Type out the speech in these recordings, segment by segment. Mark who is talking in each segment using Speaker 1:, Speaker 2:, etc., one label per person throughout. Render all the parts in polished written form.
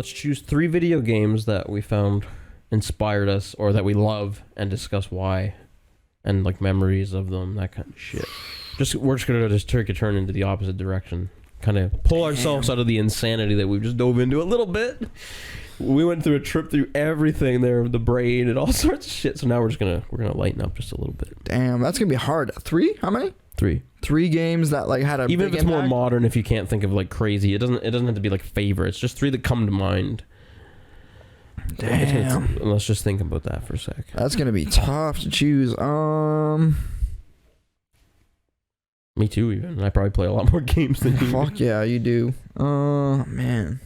Speaker 1: let's choose 3 video games that we found inspired us or that we love and discuss why and like memories of them, that kind of shit. We're just gonna take a turn into the opposite direction. Kind of pull ourselves out of the insanity that we've just dove into a little bit. We went through a trip through everything there, the brain and all sorts of shit. So now we're gonna lighten up just a little bit.
Speaker 2: Damn, that's gonna be hard. 3? How many?
Speaker 1: 3.
Speaker 2: 3 games that like had a
Speaker 1: even
Speaker 2: big
Speaker 1: if it's
Speaker 2: impact?
Speaker 1: more modern. If you can't think of like crazy, it doesn't have to be like favorites. Just 3 that come to mind.
Speaker 2: Damn.
Speaker 1: Let's just think about that for a sec.
Speaker 2: That's gonna be tough to choose.
Speaker 1: Me too. Even I probably play a lot more games than you.
Speaker 2: Fuck yeah, you do. Man.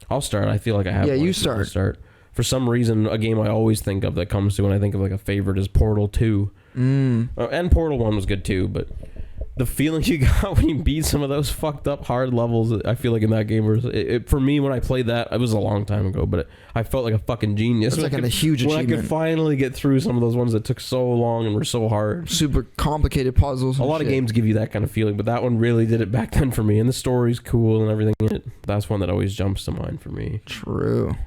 Speaker 1: I'll start. I feel like I have.
Speaker 2: Yeah,
Speaker 1: one,
Speaker 2: you
Speaker 1: so I'll
Speaker 2: start.
Speaker 1: For some reason, a game I always think of that comes to when I think of like a favorite is Portal 2. And Portal 1 was good too, but the feeling you got when you beat some of those fucked up hard levels, I feel like in that game was for me when I played that, it was a long time ago, but I felt like a fucking genius.
Speaker 2: It's like a huge
Speaker 1: when
Speaker 2: achievement.
Speaker 1: I could finally get through some of those ones that took so long and were so hard.
Speaker 2: Super complicated puzzles.
Speaker 1: A lot of games give you that kind of feeling, but that one really did it back then for me. And the story's cool and everything in it. That's one that always jumps to mind for me.
Speaker 2: True.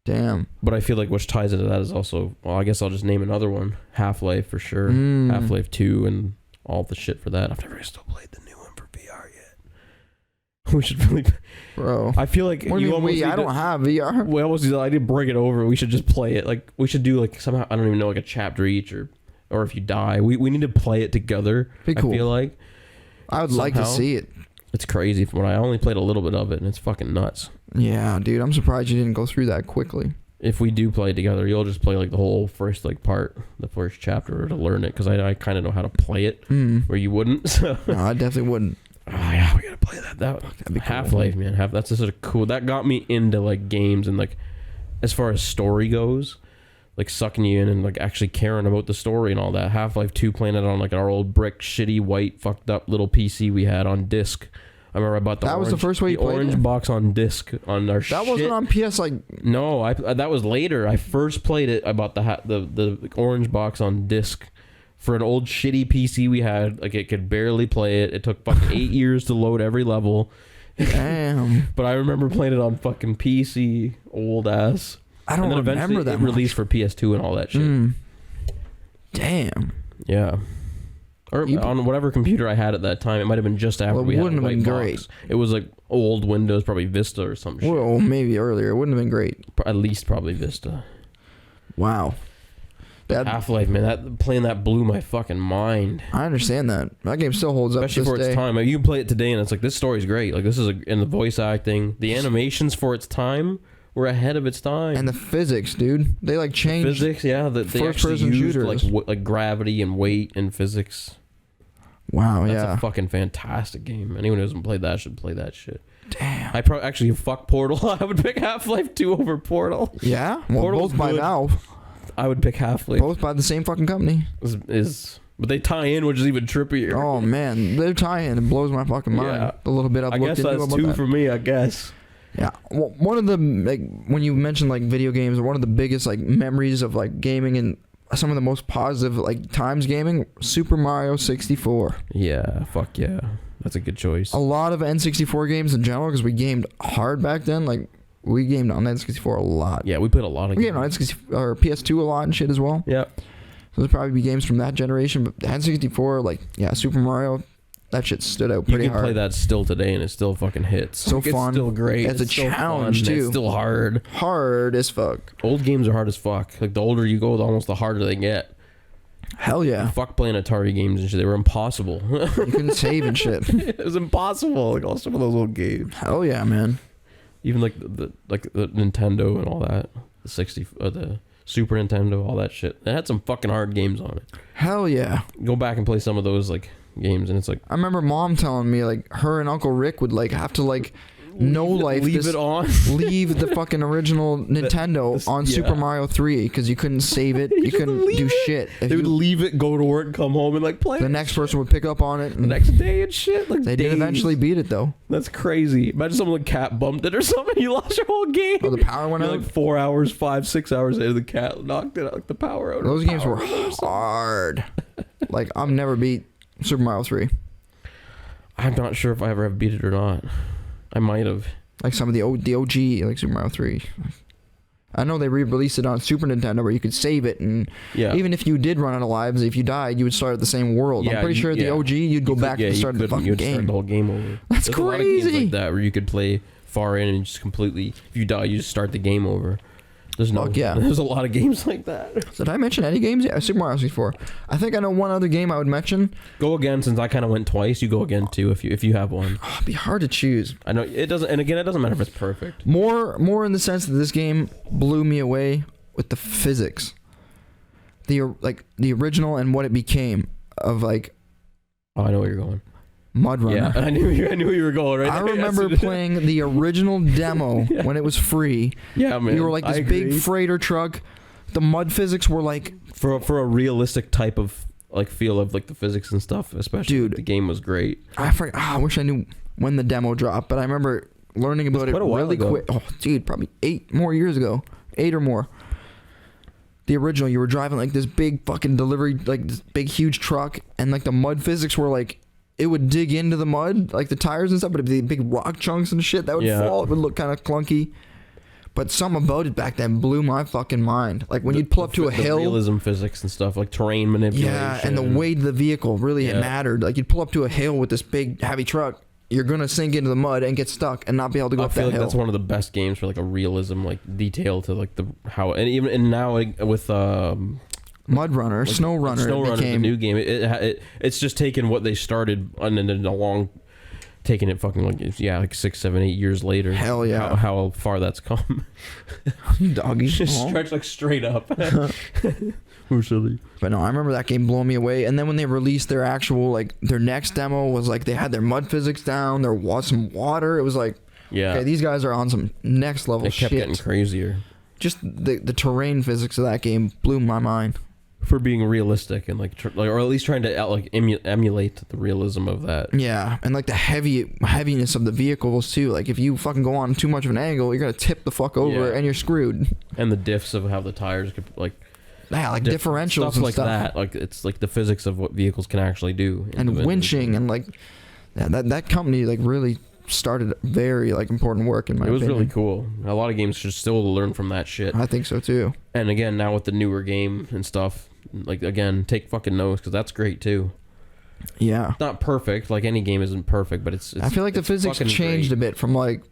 Speaker 2: Damn.
Speaker 1: But I feel like which ties into that is also, well, I guess I'll just name another one. Half-Life for sure. Half-Life 2 and all the shit for that. I've never still played the new one for VR yet. We should really...
Speaker 2: Bro.
Speaker 1: I feel like you almost
Speaker 2: I don't have VR.
Speaker 1: We almost I did bring it over. We should just play it. Like, we should do like somehow, I don't even know, like a chapter each or if you die. We need to play it together.
Speaker 2: Be cool.
Speaker 1: I feel like.
Speaker 2: I would like to see it.
Speaker 1: It's crazy from what I only played a little bit of it and it's fucking nuts.
Speaker 2: Yeah, dude, I'm surprised you didn't go through that quickly.
Speaker 1: If we do play together, you'll just play like the whole first like part, the first chapter to learn it, because I kind of know how to play it, where you wouldn't. So.
Speaker 2: No, I definitely wouldn't.
Speaker 1: Oh yeah, we gotta play that. That'd be cool. Half-Life, man. That's just sort of cool. That got me into like games and like as far as story goes, like sucking you in and like actually caring about the story and all that. Half-Life 2, playing it on like our old brick, shitty, white, fucked up little PC we had on disc. I remember I bought the
Speaker 2: was the first way you played
Speaker 1: orange
Speaker 2: it?
Speaker 1: box on disc on our shit.
Speaker 2: That wasn't on PS like...
Speaker 1: No, that was later. I first played it. I bought the orange box on disc for an old shitty PC we had. Like it could barely play it. It took fucking 8 years to load every level.
Speaker 2: Damn.
Speaker 1: But I remember playing it on fucking PC, old ass.
Speaker 2: I don't remember that
Speaker 1: it released for PS2 and all that shit.
Speaker 2: Damn.
Speaker 1: Yeah. Or on whatever computer I had at that time. It might have been just after we had
Speaker 2: wouldn't
Speaker 1: a
Speaker 2: have been
Speaker 1: white
Speaker 2: great.
Speaker 1: box. It was like old Windows, probably Vista or some shit.
Speaker 2: Well, maybe earlier. It wouldn't have been great.
Speaker 1: At least probably Vista.
Speaker 2: Wow.
Speaker 1: Half-Life, man, playing that blew my fucking mind.
Speaker 2: I understand that. That game still holds up,
Speaker 1: especially for its time. Like, you can play it today, and it's like, this story's great. Like, this is in the voice acting, the animations for its time were ahead of its time,
Speaker 2: and the physics, dude. They like changed
Speaker 1: the physics. Yeah, they actually used like gravity and weight and physics.
Speaker 2: Wow,
Speaker 1: That's a fucking fantastic game. Anyone who hasn't played that should play that shit.
Speaker 2: Damn.
Speaker 1: I probably actually fuck Portal. I would pick Half-Life 2 over Portal.
Speaker 2: Yeah, well,
Speaker 1: Portal's
Speaker 2: both by Valve.
Speaker 1: I would pick Half-Life.
Speaker 2: Both by the same fucking company.
Speaker 1: But they tie in, which is even trippier.
Speaker 2: Oh man, their tie-in, it blows my fucking mind.
Speaker 1: Yeah.
Speaker 2: A little bit I've looked into.
Speaker 1: I guess that's 2 for me. I guess.
Speaker 2: Yeah, well, one of the like when you mentioned like video games, one of the biggest like memories of like gaming and some of the most positive like times gaming, Super Mario 64.
Speaker 1: Yeah, fuck yeah, that's a good choice.
Speaker 2: A lot of N64 games in general, because we gamed hard back then. Like we gamed on N64 a lot.
Speaker 1: Yeah, we played a lot of games.
Speaker 2: We gamed on N64 or PS2 a lot and shit as well.
Speaker 1: Yeah.
Speaker 2: So there'd probably be games from that generation, but N64, like yeah, Super Mario, that shit stood out pretty hard.
Speaker 1: You can play that still today, and it still fucking hits.
Speaker 2: So
Speaker 1: like,
Speaker 2: fun.
Speaker 1: It's still great.
Speaker 2: It's a challenge too.
Speaker 1: It's still hard.
Speaker 2: Hard as fuck.
Speaker 1: Old games are hard as fuck. Like the older you go, almost the harder they get.
Speaker 2: Hell yeah.
Speaker 1: Fuck playing Atari games and shit. They were impossible.
Speaker 2: You couldn't save and shit.
Speaker 1: It was impossible. Like all some of those old games.
Speaker 2: Hell yeah, man.
Speaker 1: Even like the Nintendo and all that. The Super Nintendo, all that shit. It had some fucking hard games on it.
Speaker 2: Hell yeah.
Speaker 1: Go back and play some of those like games, and it's like
Speaker 2: I remember Mom telling me like her and Uncle Rick would like have to like leave
Speaker 1: it on.
Speaker 2: Leave the fucking original Nintendo on Super Mario 3 because you couldn't save it. You couldn't do shit.
Speaker 1: They would leave it, go to work, come home, and like play.
Speaker 2: The next person would pick up on it
Speaker 1: the next day and shit. Like
Speaker 2: they did eventually beat it though.
Speaker 1: That's crazy. Imagine someone cat bumped it or something. You lost your whole game.
Speaker 2: Oh, the power went out.
Speaker 1: Like 4 hours, 5-6 hours later, the cat knocked it out. Like the power out.
Speaker 2: Those games were hard. Like I've never beat Super Mario 3.
Speaker 1: I'm not sure if I ever have beat it or not. I might have.
Speaker 2: Like some of the OG, like Super Mario 3. I know they re-released it on Super Nintendo where you could save it, and
Speaker 1: Yeah.
Speaker 2: even if you did run out of lives, if you died, you would start at the same world. I'm
Speaker 1: Yeah,
Speaker 2: pretty sure at the
Speaker 1: yeah.
Speaker 2: OG, you'd go back to the start of the fucking
Speaker 1: You'd start
Speaker 2: game.
Speaker 1: the whole game over.
Speaker 2: That's
Speaker 1: There's a lot of games
Speaker 2: crazy.
Speaker 1: like that where you could play far in and just completely, if you die, you just start the game over. There's no.
Speaker 2: Fuck yeah.
Speaker 1: There's a lot of games like that.
Speaker 2: Did I mention any games? Yeah, Super Mario 64. I think I know one other game I would mention.
Speaker 1: Go again, since I kind of went twice. You go again too if you have one.
Speaker 2: Oh, it'd be hard to choose.
Speaker 1: I know it doesn't, and again, it doesn't matter if it's perfect.
Speaker 2: More in the sense that this game blew me away with the physics. The original and what it became of like
Speaker 1: Oh, I know where you're going.
Speaker 2: Mud Runner.
Speaker 1: Yeah, I knew where you were going. Right.
Speaker 2: I
Speaker 1: there.
Speaker 2: remember
Speaker 1: Yes.
Speaker 2: playing the original demo when it was free.
Speaker 1: Yeah, man.
Speaker 2: You were like this
Speaker 1: I
Speaker 2: big
Speaker 1: agree.
Speaker 2: freighter truck. The mud physics were like,
Speaker 1: for a realistic type of like feel of like the physics and stuff, especially.
Speaker 2: Dude.
Speaker 1: The game was great.
Speaker 2: I wish I knew when the demo dropped, but I remember learning about it
Speaker 1: quite a while
Speaker 2: really
Speaker 1: ago.
Speaker 2: quick. Oh, dude, probably 8 more years ago. 8 or more. The original, you were driving like this big fucking delivery, like this big huge truck, and like the mud physics were like, it would dig into the mud, like the tires and stuff, but it'd be big rock chunks and shit that would
Speaker 1: Yeah.
Speaker 2: fall. It would look kind of clunky. But something about it back then blew my fucking mind. Like when you'd pull up to a
Speaker 1: The
Speaker 2: hill.
Speaker 1: realism physics and stuff, like terrain manipulation.
Speaker 2: Yeah, and the weight of the vehicle really it
Speaker 1: Yeah.
Speaker 2: mattered. Like you'd pull up to a hill with this big heavy truck, you're gonna sink into the mud and get stuck and not be able to go
Speaker 1: I
Speaker 2: up
Speaker 1: feel
Speaker 2: that
Speaker 1: like
Speaker 2: hill.
Speaker 1: that's one of the best games for like a realism, like detail to like the how, and now with
Speaker 2: Mud Runner,
Speaker 1: like,
Speaker 2: Snow Runner,
Speaker 1: Snow
Speaker 2: it
Speaker 1: Runner, the
Speaker 2: became.
Speaker 1: new game. It's just taken what they started and then along, taking it fucking like 6, 7, 8 years later.
Speaker 2: Hell yeah.
Speaker 1: How far that's come.
Speaker 2: Doggy.
Speaker 1: Just
Speaker 2: Aw.
Speaker 1: stretch like straight up. We're silly.
Speaker 2: But no, I remember that game blowing me away. And then when they released their actual, like, their next demo was like they had their mud physics down, there was some water. It was like,
Speaker 1: Yeah,
Speaker 2: okay, these guys are on some next level
Speaker 1: it kept getting
Speaker 2: shit.
Speaker 1: crazier
Speaker 2: Just the terrain physics of that game blew my mind.
Speaker 1: for being realistic and like or at least trying to like emulate the realism of that.
Speaker 2: Yeah, and like the heaviness of the vehicles too. Like if you fucking go on too much of an angle, you're gonna tip the fuck over
Speaker 1: Yeah.
Speaker 2: and you're screwed.
Speaker 1: And the diffs of how the tires could like
Speaker 2: Yeah, like
Speaker 1: diff-
Speaker 2: differentials
Speaker 1: stuff
Speaker 2: and
Speaker 1: like
Speaker 2: stuff.
Speaker 1: that. Like it's like the physics of what vehicles can actually do.
Speaker 2: And winching and like yeah, that company like really started very like important work in my
Speaker 1: it was
Speaker 2: opinion.
Speaker 1: really cool. A lot of games should still learn from that shit.
Speaker 2: I think so too.
Speaker 1: And again, now with the newer game and stuff, like again, take fucking notes because that's great too.
Speaker 2: Yeah.
Speaker 1: It's not perfect. Like any game isn't perfect, but it's
Speaker 2: I feel like the
Speaker 1: it's
Speaker 2: physics
Speaker 1: fucking
Speaker 2: changed
Speaker 1: great.
Speaker 2: a bit from like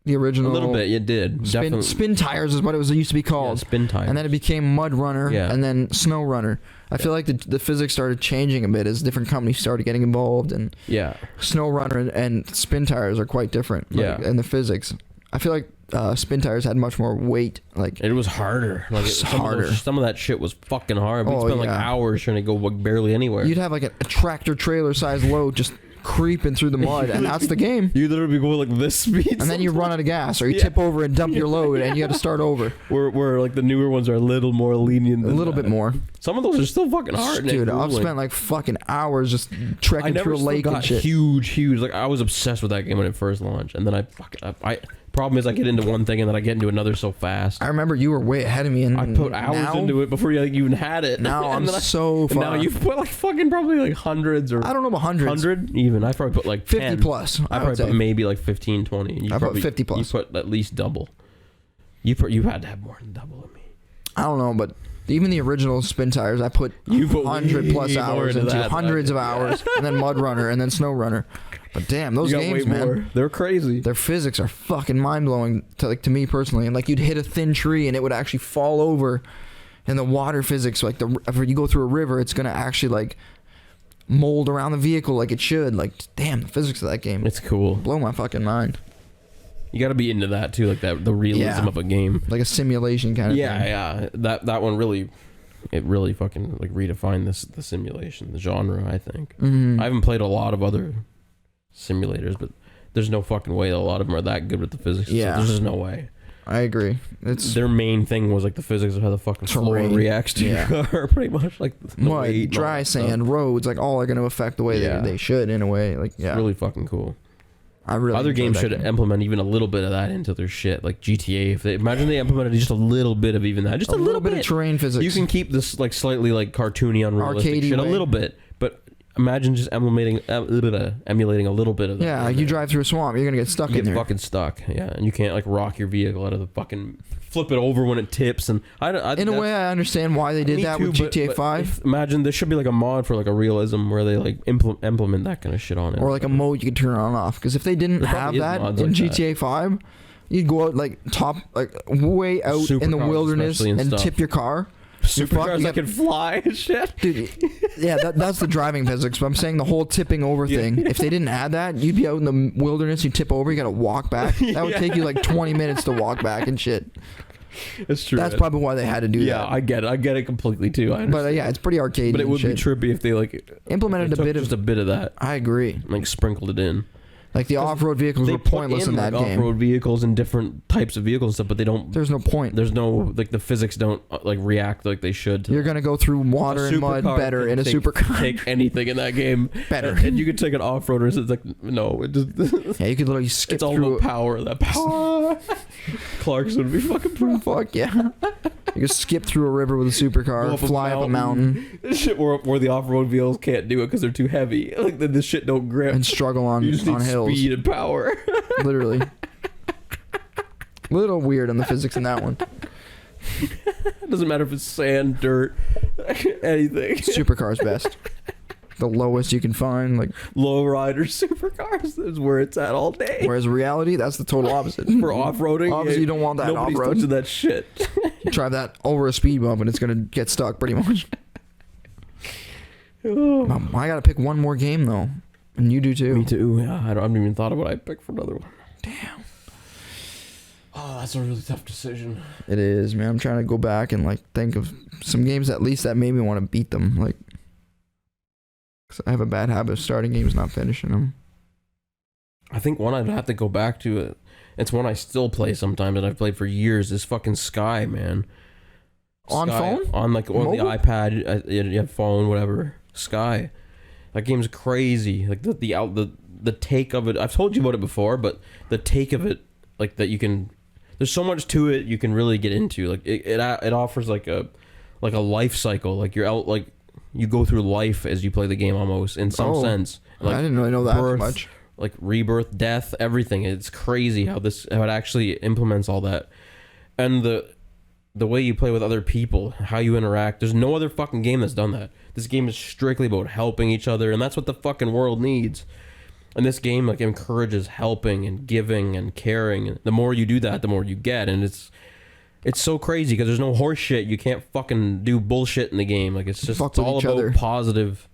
Speaker 2: the
Speaker 1: A
Speaker 2: original.
Speaker 1: little bit. It did. Definitely.
Speaker 2: Spin tires is what it was used to be
Speaker 1: Yeah,
Speaker 2: called.
Speaker 1: spin tires.
Speaker 2: And then it became Mud Runner
Speaker 1: Yeah.
Speaker 2: and then Snow Runner. I feel like the physics started changing a bit as different companies started getting involved, and
Speaker 1: yeah.
Speaker 2: Snow Runner and spin tires are quite different.
Speaker 1: Yeah.
Speaker 2: And the physics. I feel like spin tires had much more weight. Like
Speaker 1: It was harder. Like
Speaker 2: It's
Speaker 1: some
Speaker 2: harder.
Speaker 1: Of some of that shit was fucking hard. We
Speaker 2: Oh,
Speaker 1: spent like
Speaker 2: yeah.
Speaker 1: hours trying to go like, barely anywhere.
Speaker 2: you'd have like a tractor trailer sized load just creeping through the mud, and that's the game.
Speaker 1: You literally be going like this speed.
Speaker 2: And then you run out of gas, or you
Speaker 1: Yeah.
Speaker 2: tip over and dump your load, and you got to start over.
Speaker 1: where like the newer ones are a little more lenient.
Speaker 2: A
Speaker 1: Than
Speaker 2: little
Speaker 1: that.
Speaker 2: bit more.
Speaker 1: Some of those are still fucking hard.
Speaker 2: Dude,
Speaker 1: Nick.
Speaker 2: I've
Speaker 1: Like,
Speaker 2: spent like fucking hours just
Speaker 1: I
Speaker 2: trekking
Speaker 1: never
Speaker 2: through a
Speaker 1: still
Speaker 2: lake
Speaker 1: got
Speaker 2: and shit.
Speaker 1: huge. Like I was obsessed with that game when it first launched, and then I problem is I get into one thing and then I get into another so fast.
Speaker 2: I remember you were way ahead of me, and
Speaker 1: I put hours into it before you like even had it.
Speaker 2: Now
Speaker 1: And
Speaker 2: I'm
Speaker 1: then
Speaker 2: so
Speaker 1: and
Speaker 2: far.
Speaker 1: now you've put like fucking probably like hundreds or
Speaker 2: I don't know about hundreds.
Speaker 1: 100 even. I probably put like
Speaker 2: 50
Speaker 1: 10.
Speaker 2: plus.
Speaker 1: I
Speaker 2: I
Speaker 1: probably
Speaker 2: would say.
Speaker 1: put maybe like 15, 20. And you
Speaker 2: I put
Speaker 1: probably,
Speaker 2: 50 plus.
Speaker 1: You put at least double. You had to have more than double of me.
Speaker 2: I don't know, but even the original spin tires, I put
Speaker 1: You put
Speaker 2: 100 plus
Speaker 1: way more
Speaker 2: hours into
Speaker 1: that.
Speaker 2: hundreds of hours, and then Mud Runner, and then Snow Runner. But damn, those
Speaker 1: You got
Speaker 2: games,
Speaker 1: way
Speaker 2: man,
Speaker 1: more. They're crazy.
Speaker 2: their physics are fucking mind blowing to me personally. And like you'd hit a thin tree and it would actually fall over, and the water physics, like if you go through a river, it's gonna actually like mold around the vehicle like it should. Like damn, the physics of that game
Speaker 1: It's cool.
Speaker 2: blow my fucking mind.
Speaker 1: You got to be into that too, like that the realism
Speaker 2: Yeah.
Speaker 1: of a game.
Speaker 2: Like a simulation kind of
Speaker 1: Yeah,
Speaker 2: thing.
Speaker 1: yeah. That one really, it really fucking like redefined the simulation, the genre. I think.
Speaker 2: Mhm.
Speaker 1: I haven't played a lot of other simulators, but there's no fucking way a lot of them are that good with the physics.
Speaker 2: Yeah.
Speaker 1: There's just no way.
Speaker 2: I agree. It's
Speaker 1: Their main thing was like the physics of how the fucking floor
Speaker 2: Terrain.
Speaker 1: reacts to
Speaker 2: Yeah.
Speaker 1: your car, pretty much like the
Speaker 2: mud,
Speaker 1: weight and all
Speaker 2: dry
Speaker 1: that stuff.
Speaker 2: sand, roads, like all are going to affect the way
Speaker 1: Yeah.
Speaker 2: they should in a way. Like yeah,
Speaker 1: It's really fucking cool.
Speaker 2: I really
Speaker 1: Other
Speaker 2: enjoyed
Speaker 1: games
Speaker 2: that
Speaker 1: should
Speaker 2: game.
Speaker 1: implement even a little bit of that into their shit, like GTA. If they implemented just a little bit of even that, just a little
Speaker 2: bit of terrain physics.
Speaker 1: You can keep this like slightly like cartoony, unrealistic
Speaker 2: Arcadey
Speaker 1: shit
Speaker 2: way.
Speaker 1: a little bit, but imagine just emulating a little bit of that.
Speaker 2: Yeah,
Speaker 1: in
Speaker 2: you
Speaker 1: there.
Speaker 2: drive through a swamp, you're gonna get stuck
Speaker 1: You
Speaker 2: in
Speaker 1: get
Speaker 2: there.
Speaker 1: fucking stuck. Yeah, and you can't like rock your vehicle out of the fucking flip it over when it tips. And
Speaker 2: In a way, I understand why they did
Speaker 1: Me
Speaker 2: that
Speaker 1: too,
Speaker 2: with GTA
Speaker 1: but
Speaker 2: 5,
Speaker 1: imagine there should be like a mod for like a realism where they like implement that kind of shit on it.
Speaker 2: or like a mode you could turn on and off. Because if they didn't
Speaker 1: There
Speaker 2: have
Speaker 1: probably is
Speaker 2: that
Speaker 1: mods
Speaker 2: in
Speaker 1: like that.
Speaker 2: GTA 5, you'd go out like way out in the
Speaker 1: Supercars
Speaker 2: wilderness
Speaker 1: especially and
Speaker 2: and
Speaker 1: stuff.
Speaker 2: tip your car. You're fucked,
Speaker 1: Supercars
Speaker 2: you
Speaker 1: that
Speaker 2: get-
Speaker 1: can fly and shit.
Speaker 2: Dude, yeah, that's the driving physics. But I'm saying the whole tipping over
Speaker 1: Yeah.
Speaker 2: thing. If they didn't add that, you'd be out in the wilderness. You tip over, you gotta walk back. That would
Speaker 1: Yeah.
Speaker 2: take you like 20 minutes to walk back and shit.
Speaker 1: It's true.
Speaker 2: That's probably why they had to do
Speaker 1: yeah,
Speaker 2: that.
Speaker 1: I get it completely too. I
Speaker 2: But yeah, it's pretty arcade.
Speaker 1: but it would
Speaker 2: shit.
Speaker 1: be trippy if they like
Speaker 2: Implemented
Speaker 1: they
Speaker 2: a
Speaker 1: took
Speaker 2: bit
Speaker 1: just
Speaker 2: of.
Speaker 1: a bit of that,
Speaker 2: I agree.
Speaker 1: like sprinkled it in.
Speaker 2: Like the off-road vehicles
Speaker 1: They
Speaker 2: were
Speaker 1: put
Speaker 2: pointless in that
Speaker 1: like,
Speaker 2: game.
Speaker 1: off-road vehicles and different types of vehicles and stuff, but they don't.
Speaker 2: There's no point.
Speaker 1: There's no like the physics don't like react like they should. To
Speaker 2: You're gonna go through water and mud
Speaker 1: supercar
Speaker 2: better
Speaker 1: can
Speaker 2: in a
Speaker 1: take-
Speaker 2: supercar.
Speaker 1: Take anything in that game
Speaker 2: Better.
Speaker 1: and you could take an off-roader. It's like no, it just
Speaker 2: Yeah, you could literally skip
Speaker 1: it's all
Speaker 2: through.
Speaker 1: about power. That power. Clarkson would be fucking proud.
Speaker 2: Fuck yeah. You could skip through a river with a supercar,
Speaker 1: Go up a
Speaker 2: fly up a mountain,
Speaker 1: This shit where the off-road vehicles can't do it because they're too heavy. Like this shit don't grip.
Speaker 2: and struggle on
Speaker 1: You just need
Speaker 2: hills.
Speaker 1: speed and power.
Speaker 2: Literally. Little weird on the physics in that one.
Speaker 1: It doesn't matter if it's sand, dirt, anything.
Speaker 2: Supercar's best. The lowest you can find. Like,
Speaker 1: Lowrider supercars is where it's at all day.
Speaker 2: whereas reality, that's the total opposite.
Speaker 1: For off-roading,
Speaker 2: Obviously, you don't want that
Speaker 1: nobody's
Speaker 2: off-road.
Speaker 1: touching that shit.
Speaker 2: You drive that over a speed bump and it's gonna get stuck pretty much. I gotta pick one more game though, and you do too.
Speaker 1: Me too. Yeah, I haven't even thought of what I'd pick for another one.
Speaker 2: Damn.
Speaker 1: Oh, that's a really tough decision.
Speaker 2: It is, man. I'm trying to go back and like think of some games at least that made me want to beat them. Like, 'cause I have a bad habit of starting games, not finishing them.
Speaker 1: I think one I'd have to go back to. It's one I still play sometimes, and I've played for years. Is fucking Sky, man.
Speaker 2: On
Speaker 1: Sky,
Speaker 2: phone?
Speaker 1: on like on the
Speaker 2: Mobile?
Speaker 1: iPad, you have phone, whatever. Sky, that game's crazy. Like the take of it. I've told you about it before, but the take of it, like that you can. There's so much to it you can really get into. Like it offers like a life cycle. Like you're out like you go through life as you play the game almost in some
Speaker 2: Oh,
Speaker 1: sense. Like
Speaker 2: I didn't really know that
Speaker 1: birth,
Speaker 2: much.
Speaker 1: like rebirth, death, everything. It's crazy how it actually implements all that, and the way you play with other people, how you interact. There's no other fucking game that's done that. This game is strictly about helping each other, and that's what the fucking world needs. And this game like encourages helping and giving and caring. And the more you do that, the more you get. And it's so crazy because there's no horse shit. You can't fucking do bullshit in the game. Like it's just
Speaker 2: Fuck
Speaker 1: it's
Speaker 2: with
Speaker 1: all
Speaker 2: each
Speaker 1: about
Speaker 2: other.
Speaker 1: positive.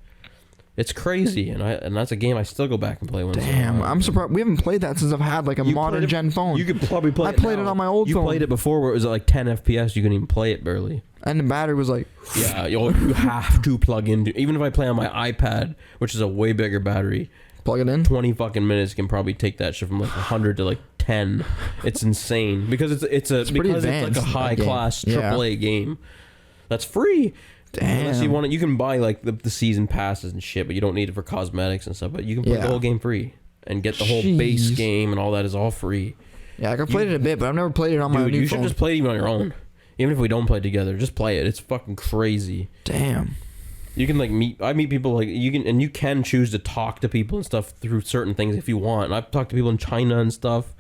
Speaker 1: It's crazy, and that's a game I still go back and play. Once in a
Speaker 2: Damn,
Speaker 1: while.
Speaker 2: I'm surprised we haven't played that since I've had like a
Speaker 1: You
Speaker 2: modern
Speaker 1: played it-
Speaker 2: gen phone.
Speaker 1: You could probably play.
Speaker 2: I played it
Speaker 1: now.
Speaker 2: on my old
Speaker 1: You
Speaker 2: phone.
Speaker 1: played it before where it was at like 10 FPS. You couldn't even play it barely.
Speaker 2: And the battery was like,
Speaker 1: Yeah, you have to plug into. Even if I play on my iPad, which is a way bigger battery,
Speaker 2: plug it in.
Speaker 1: 20 fucking minutes can probably take that shit from like 100 to like 10. It's insane because it's
Speaker 2: pretty
Speaker 1: because it's
Speaker 2: advanced,
Speaker 1: like a high
Speaker 2: that game.
Speaker 1: class
Speaker 2: Yeah.
Speaker 1: AAA game that's free. Unless you
Speaker 2: Damn.
Speaker 1: want it, you can buy like the season passes and shit, but you don't need it for cosmetics and stuff. But you can play
Speaker 2: Yeah.
Speaker 1: the whole game free and get the whole base
Speaker 2: Jeez.
Speaker 1: game and all that is all free.
Speaker 2: Yeah, like I played it a bit, but I've never played it on my
Speaker 1: Dude,
Speaker 2: new
Speaker 1: you
Speaker 2: phone.
Speaker 1: should just play it even on your own. Even if we don't play together, just play it. It's fucking crazy.
Speaker 2: Damn.
Speaker 1: You can like I meet people like you can choose to talk to people and stuff through certain things if you want. And I've talked to people in China and stuff,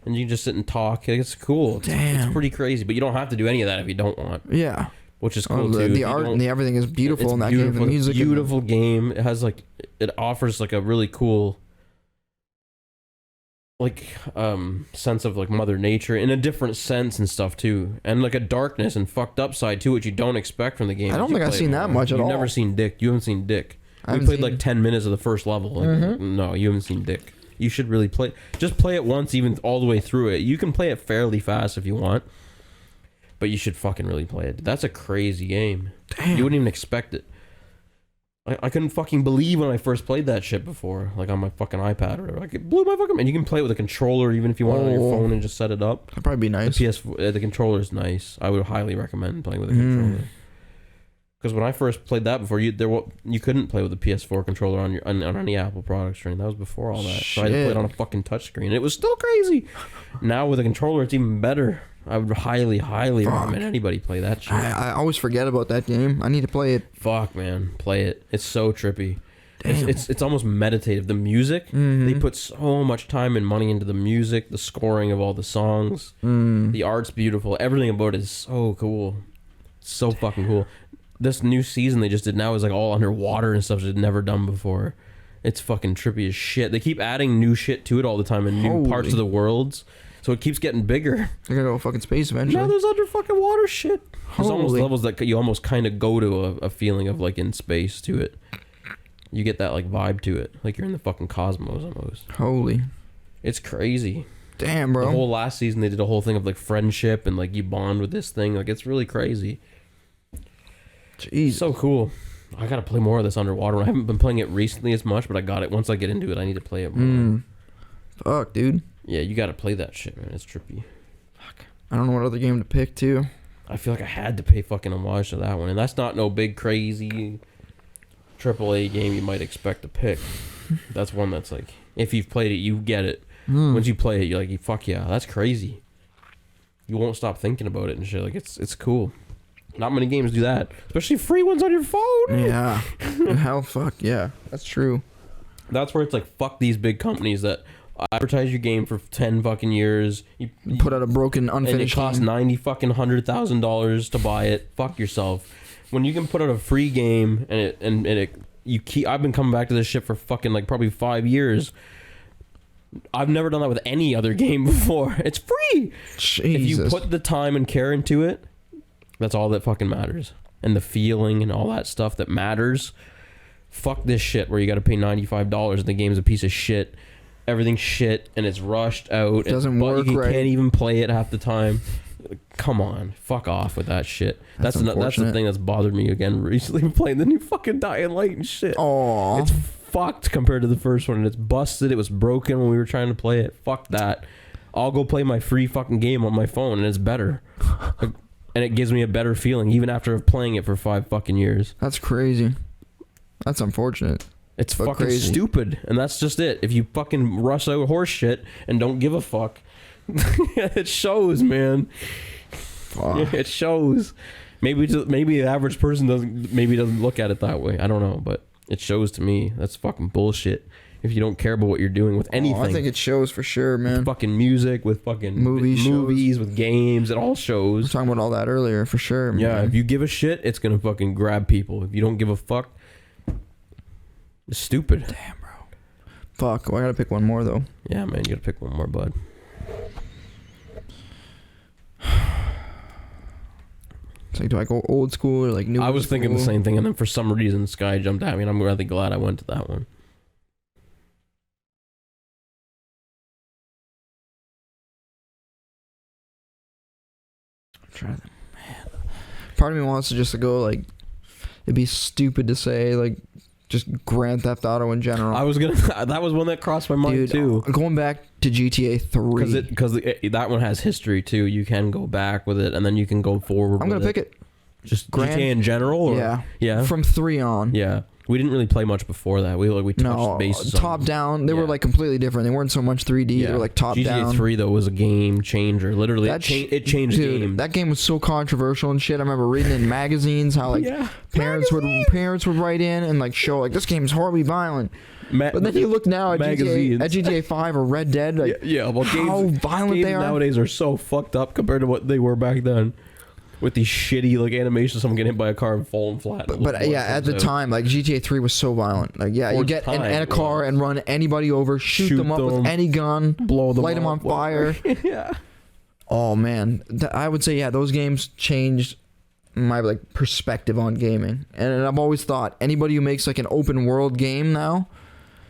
Speaker 1: and you can just sit and talk. It's cool.
Speaker 2: Damn.
Speaker 1: It's pretty crazy, but you don't have to do any of that if you don't want,
Speaker 2: Yeah.
Speaker 1: which is cool
Speaker 2: Oh,
Speaker 1: too.
Speaker 2: the
Speaker 1: You
Speaker 2: art
Speaker 1: don't-
Speaker 2: and the everything is beautiful
Speaker 1: it's
Speaker 2: in that game. The
Speaker 1: beautiful.
Speaker 2: music, and the-
Speaker 1: Beautiful game. It has like it offers like a really cool like sense of like mother nature in a different sense and stuff too, and like a darkness and fucked up side too, which you don't expect from the game.
Speaker 2: I don't
Speaker 1: as you
Speaker 2: think I've
Speaker 1: play
Speaker 2: seen
Speaker 1: it
Speaker 2: that
Speaker 1: more.
Speaker 2: much at
Speaker 1: You've
Speaker 2: all.
Speaker 1: never seen Dick. You haven't seen Dick.
Speaker 2: I
Speaker 1: We
Speaker 2: haven't
Speaker 1: played
Speaker 2: seen-
Speaker 1: like 10 minutes of the first level. Like,
Speaker 2: Mhm.
Speaker 1: No, you haven't seen Dick. You should really play. Just play it once, even all the way through it. You can play it fairly fast if you want, but you should fucking really play it. That's a crazy game.
Speaker 2: Damn.
Speaker 1: You wouldn't even expect it. I couldn't fucking believe when I first played that shit before, like on my fucking iPad or whatever. Like it blew my fucking. And you can play it with a controller even if you want it on your
Speaker 2: Oh.
Speaker 1: phone and just set it up.
Speaker 2: That'd probably be nice.
Speaker 1: The PS4, the controller is nice. I would highly recommend playing with a
Speaker 2: Mm.
Speaker 1: controller. Because when I first played that before, you couldn't play with the PS4 controller on any Apple products or anything. That was before all that. So I had to play
Speaker 2: Shit.
Speaker 1: it on a fucking touchscreen. It was still crazy. Now with a controller, it's even better. I would highly
Speaker 2: Fuck.
Speaker 1: recommend anybody play that shit.
Speaker 2: I always forget about that game. I need to play it.
Speaker 1: Fuck, man, play it. It's so trippy. It's almost meditative. The music,
Speaker 2: Mhm.
Speaker 1: they put so much time and money into the music, the scoring of all the songs. The art's beautiful. Everything about it is so cool. So fucking cool. This new season they just did now is like all underwater and stuff they'd never done before. It's fucking trippy as shit. They keep adding new shit to it all the time and new parts of the worlds. So it keeps getting bigger.
Speaker 2: They're gonna go fucking space eventually.
Speaker 1: Now there's under fucking water shit. There's almost
Speaker 2: Holy.
Speaker 1: levels that you almost kind of go to a feeling of like in space to it. You get that like vibe to it, like you're in the fucking cosmos almost.
Speaker 2: Holy.
Speaker 1: It's crazy.
Speaker 2: Damn, bro.
Speaker 1: The whole last season they did a whole thing of like friendship and like you bond with this thing. Like it's really crazy.
Speaker 2: Jeez.
Speaker 1: So cool. I gotta play more of this underwater one. I haven't been playing it recently as much, but I got it. Once I get into it, I need to play it more.
Speaker 2: Fuck, dude.
Speaker 1: Yeah, you gotta play that shit, man. It's trippy.
Speaker 2: I don't know what other game to pick, too.
Speaker 1: I feel like I had to pay fucking homage to that one, and that's not no big crazy AAA game you might expect to pick. That's one that's like, if you've played it, you get it. Once you play it, you're like, fuck yeah, that's crazy. You won't stop thinking about it and shit. Like it's cool. Not many games do that, especially free ones on your phone.
Speaker 2: Yeah. Hell, fuck, yeah. That's true.
Speaker 1: That's where it's like, fuck these big companies that advertise your game for 10 fucking years. You
Speaker 2: Put out a broken,
Speaker 1: and it
Speaker 2: unfinished
Speaker 1: costs
Speaker 2: game.
Speaker 1: $100,000 to buy it. Fuck yourself. When you can put out a free game and it you keep. I've been coming back to this shit for fucking like probably 5 years. I've never done that with any other game before. It's free.
Speaker 2: Jesus.
Speaker 1: If you put the time and care into it, that's all that fucking matters. And the feeling and all that stuff that matters. Fuck this shit where you got to pay $95 and the game's a piece of shit. Everything's shit and it's rushed out.
Speaker 2: Doesn't
Speaker 1: and,
Speaker 2: work
Speaker 1: you
Speaker 2: right.
Speaker 1: can't even play it half the time. Come on, fuck off with that shit. That's the
Speaker 2: unfortunate.
Speaker 1: thing that's bothered me again recently. Playing the new fucking Dying Light and shit.
Speaker 2: Aw.
Speaker 1: It's fucked compared to the first one, and it's busted. It was broken when we were trying to play it. Fuck that. I'll go play my free fucking game on my phone, and it's better. Like, and it gives me a better feeling, even after playing it for 5 fucking years.
Speaker 2: That's crazy. That's unfortunate.
Speaker 1: It's
Speaker 2: But
Speaker 1: fucking
Speaker 2: crazy.
Speaker 1: stupid, and that's just it. If you fucking rush out horse shit and don't give a fuck, it shows, man.
Speaker 2: Fuck.
Speaker 1: It shows. Maybe the average person doesn't look at it that way. I don't know, but it shows to me. That's fucking bullshit. If you don't care about what you're doing with anything,
Speaker 2: I think it shows for sure, man.
Speaker 1: with fucking music, with fucking
Speaker 2: Movies,
Speaker 1: with games, it all
Speaker 2: We were
Speaker 1: shows.
Speaker 2: talking about all that earlier, for sure,
Speaker 1: Yeah,
Speaker 2: man.
Speaker 1: if you give a shit, it's gonna fucking grab people. If you don't give a fuck, it's stupid.
Speaker 2: Damn, bro. Fuck. Well, I gotta pick one more, though.
Speaker 1: Yeah, man, you gotta pick one more, bud.
Speaker 2: It's like, do I go old school or like new?
Speaker 1: I was thinking the
Speaker 2: school?
Speaker 1: same thing, and then for some reason, Sky jumped at me, and I'm really glad I went to that one.
Speaker 2: I'm trying to, man. Part of me wants to just go like, it'd be stupid to say like, just Grand Theft Auto in general.
Speaker 1: I was gonna. That was one that crossed my mind
Speaker 2: Dude,
Speaker 1: too.
Speaker 2: going back to GTA 3.
Speaker 1: Because that one has history too. You can go back with it, and then you can go forward.
Speaker 2: I'm gonna pick it.
Speaker 1: Just
Speaker 2: Grand-
Speaker 1: GTA in general. Or?
Speaker 2: Yeah.
Speaker 1: Yeah.
Speaker 2: From 3 on.
Speaker 1: Yeah. We didn't really play much before that. We touched
Speaker 2: No,
Speaker 1: bases.
Speaker 2: top down. They were
Speaker 1: Yeah.
Speaker 2: like completely different. They weren't so much 3D. They were like top
Speaker 1: GTA
Speaker 2: down.
Speaker 1: 3 though was a game changer. Literally,
Speaker 2: That
Speaker 1: it changed the
Speaker 2: Dude,
Speaker 1: game.
Speaker 2: that game was so controversial and shit. I remember reading in magazines how like
Speaker 1: yeah.
Speaker 2: parents would write in and like show like this game's horribly violent. But then you look now at
Speaker 1: Magazines.
Speaker 2: GTA 5 or Red Dead, like
Speaker 1: Well,
Speaker 2: how violent
Speaker 1: games
Speaker 2: they are.
Speaker 1: nowadays are so fucked up compared to what they were back then. With these shitty like animations, someone getting hit by a car and falling flat.
Speaker 2: But yeah, at the time, like GTA 3 was so violent. Like yeah,
Speaker 1: For
Speaker 2: you get in
Speaker 1: time,
Speaker 2: a car and run anybody over, shoot them up with any gun,
Speaker 1: blow them
Speaker 2: light them on
Speaker 1: up,
Speaker 2: fire.
Speaker 1: Yeah.
Speaker 2: Oh man, I would say those games changed my like perspective on gaming. And I've always thought anybody who makes like an open world game now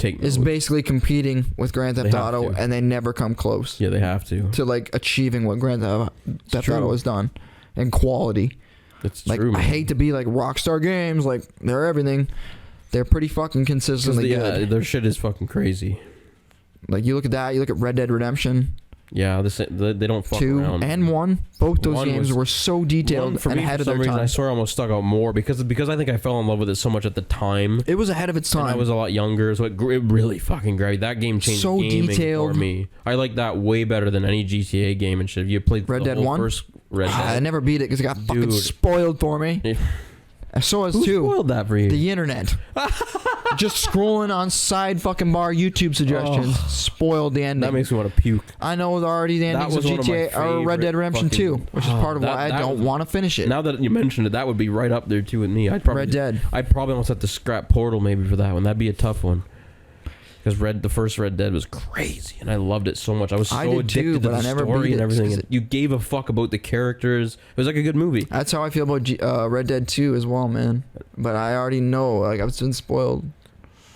Speaker 2: is basically competing with Grand Theft
Speaker 1: They have
Speaker 2: Auto,
Speaker 1: to.
Speaker 2: and they never come close
Speaker 1: Yeah, they have to.
Speaker 2: to like achieving what Grand Theft
Speaker 1: true.
Speaker 2: Auto has done and quality.
Speaker 1: It's
Speaker 2: Like
Speaker 1: true.
Speaker 2: I
Speaker 1: Man.
Speaker 2: hate to be like Rockstar Games, like they're everything. They're pretty fucking consistently good.
Speaker 1: Their shit is fucking crazy.
Speaker 2: Like you look at that, you look at Red Dead Redemption
Speaker 1: Yeah, they don't fuck
Speaker 2: 2
Speaker 1: around.
Speaker 2: and 1. Both those
Speaker 1: One
Speaker 2: games
Speaker 1: was-
Speaker 2: were so detailed
Speaker 1: One, for
Speaker 2: and
Speaker 1: me,
Speaker 2: ahead
Speaker 1: for
Speaker 2: of
Speaker 1: some
Speaker 2: their
Speaker 1: reason,
Speaker 2: time.
Speaker 1: I swear almost stuck out more because I think I fell in love with it so much at the time.
Speaker 2: It was ahead of its
Speaker 1: And I
Speaker 2: time.
Speaker 1: was a lot younger, so it really fucking grabbed. That game changed
Speaker 2: So
Speaker 1: gaming
Speaker 2: detailed.
Speaker 1: for me. I like that way better than any GTA game and shit. If you played
Speaker 2: Red
Speaker 1: the
Speaker 2: Dead
Speaker 1: whole
Speaker 2: 1?
Speaker 1: first Red
Speaker 2: I
Speaker 1: Dead,
Speaker 2: never beat it because it got fucking
Speaker 1: Dude.
Speaker 2: spoiled for me. So has
Speaker 1: Who
Speaker 2: two.
Speaker 1: spoiled that for you?
Speaker 2: The internet. Just scrolling on side fucking bar YouTube suggestions. Spoiled the ending.
Speaker 1: That makes me want to puke.
Speaker 2: I know already the endings of
Speaker 1: was one of my
Speaker 2: GTA or Red Dead Redemption 2,
Speaker 1: fucking-
Speaker 2: which is part of
Speaker 1: that-
Speaker 2: why I
Speaker 1: that
Speaker 2: don't
Speaker 1: was-
Speaker 2: want to finish it.
Speaker 1: Now that you mentioned it, that would be right up there too with me.
Speaker 2: Red Dead.
Speaker 1: I'd probably almost have to scrap Portal maybe for that one. That'd be a tough one. Because the first Red Dead was crazy, and I loved it so much. I was so
Speaker 2: I did
Speaker 1: addicted
Speaker 2: too,
Speaker 1: to
Speaker 2: but
Speaker 1: the
Speaker 2: I never
Speaker 1: story
Speaker 2: beat
Speaker 1: and
Speaker 2: it,
Speaker 1: everything.
Speaker 2: 'cause
Speaker 1: And you gave a fuck about the characters. It was like a good movie.
Speaker 2: That's how I feel about Red Dead 2 as well, man. But I already know, like, I've been spoiled.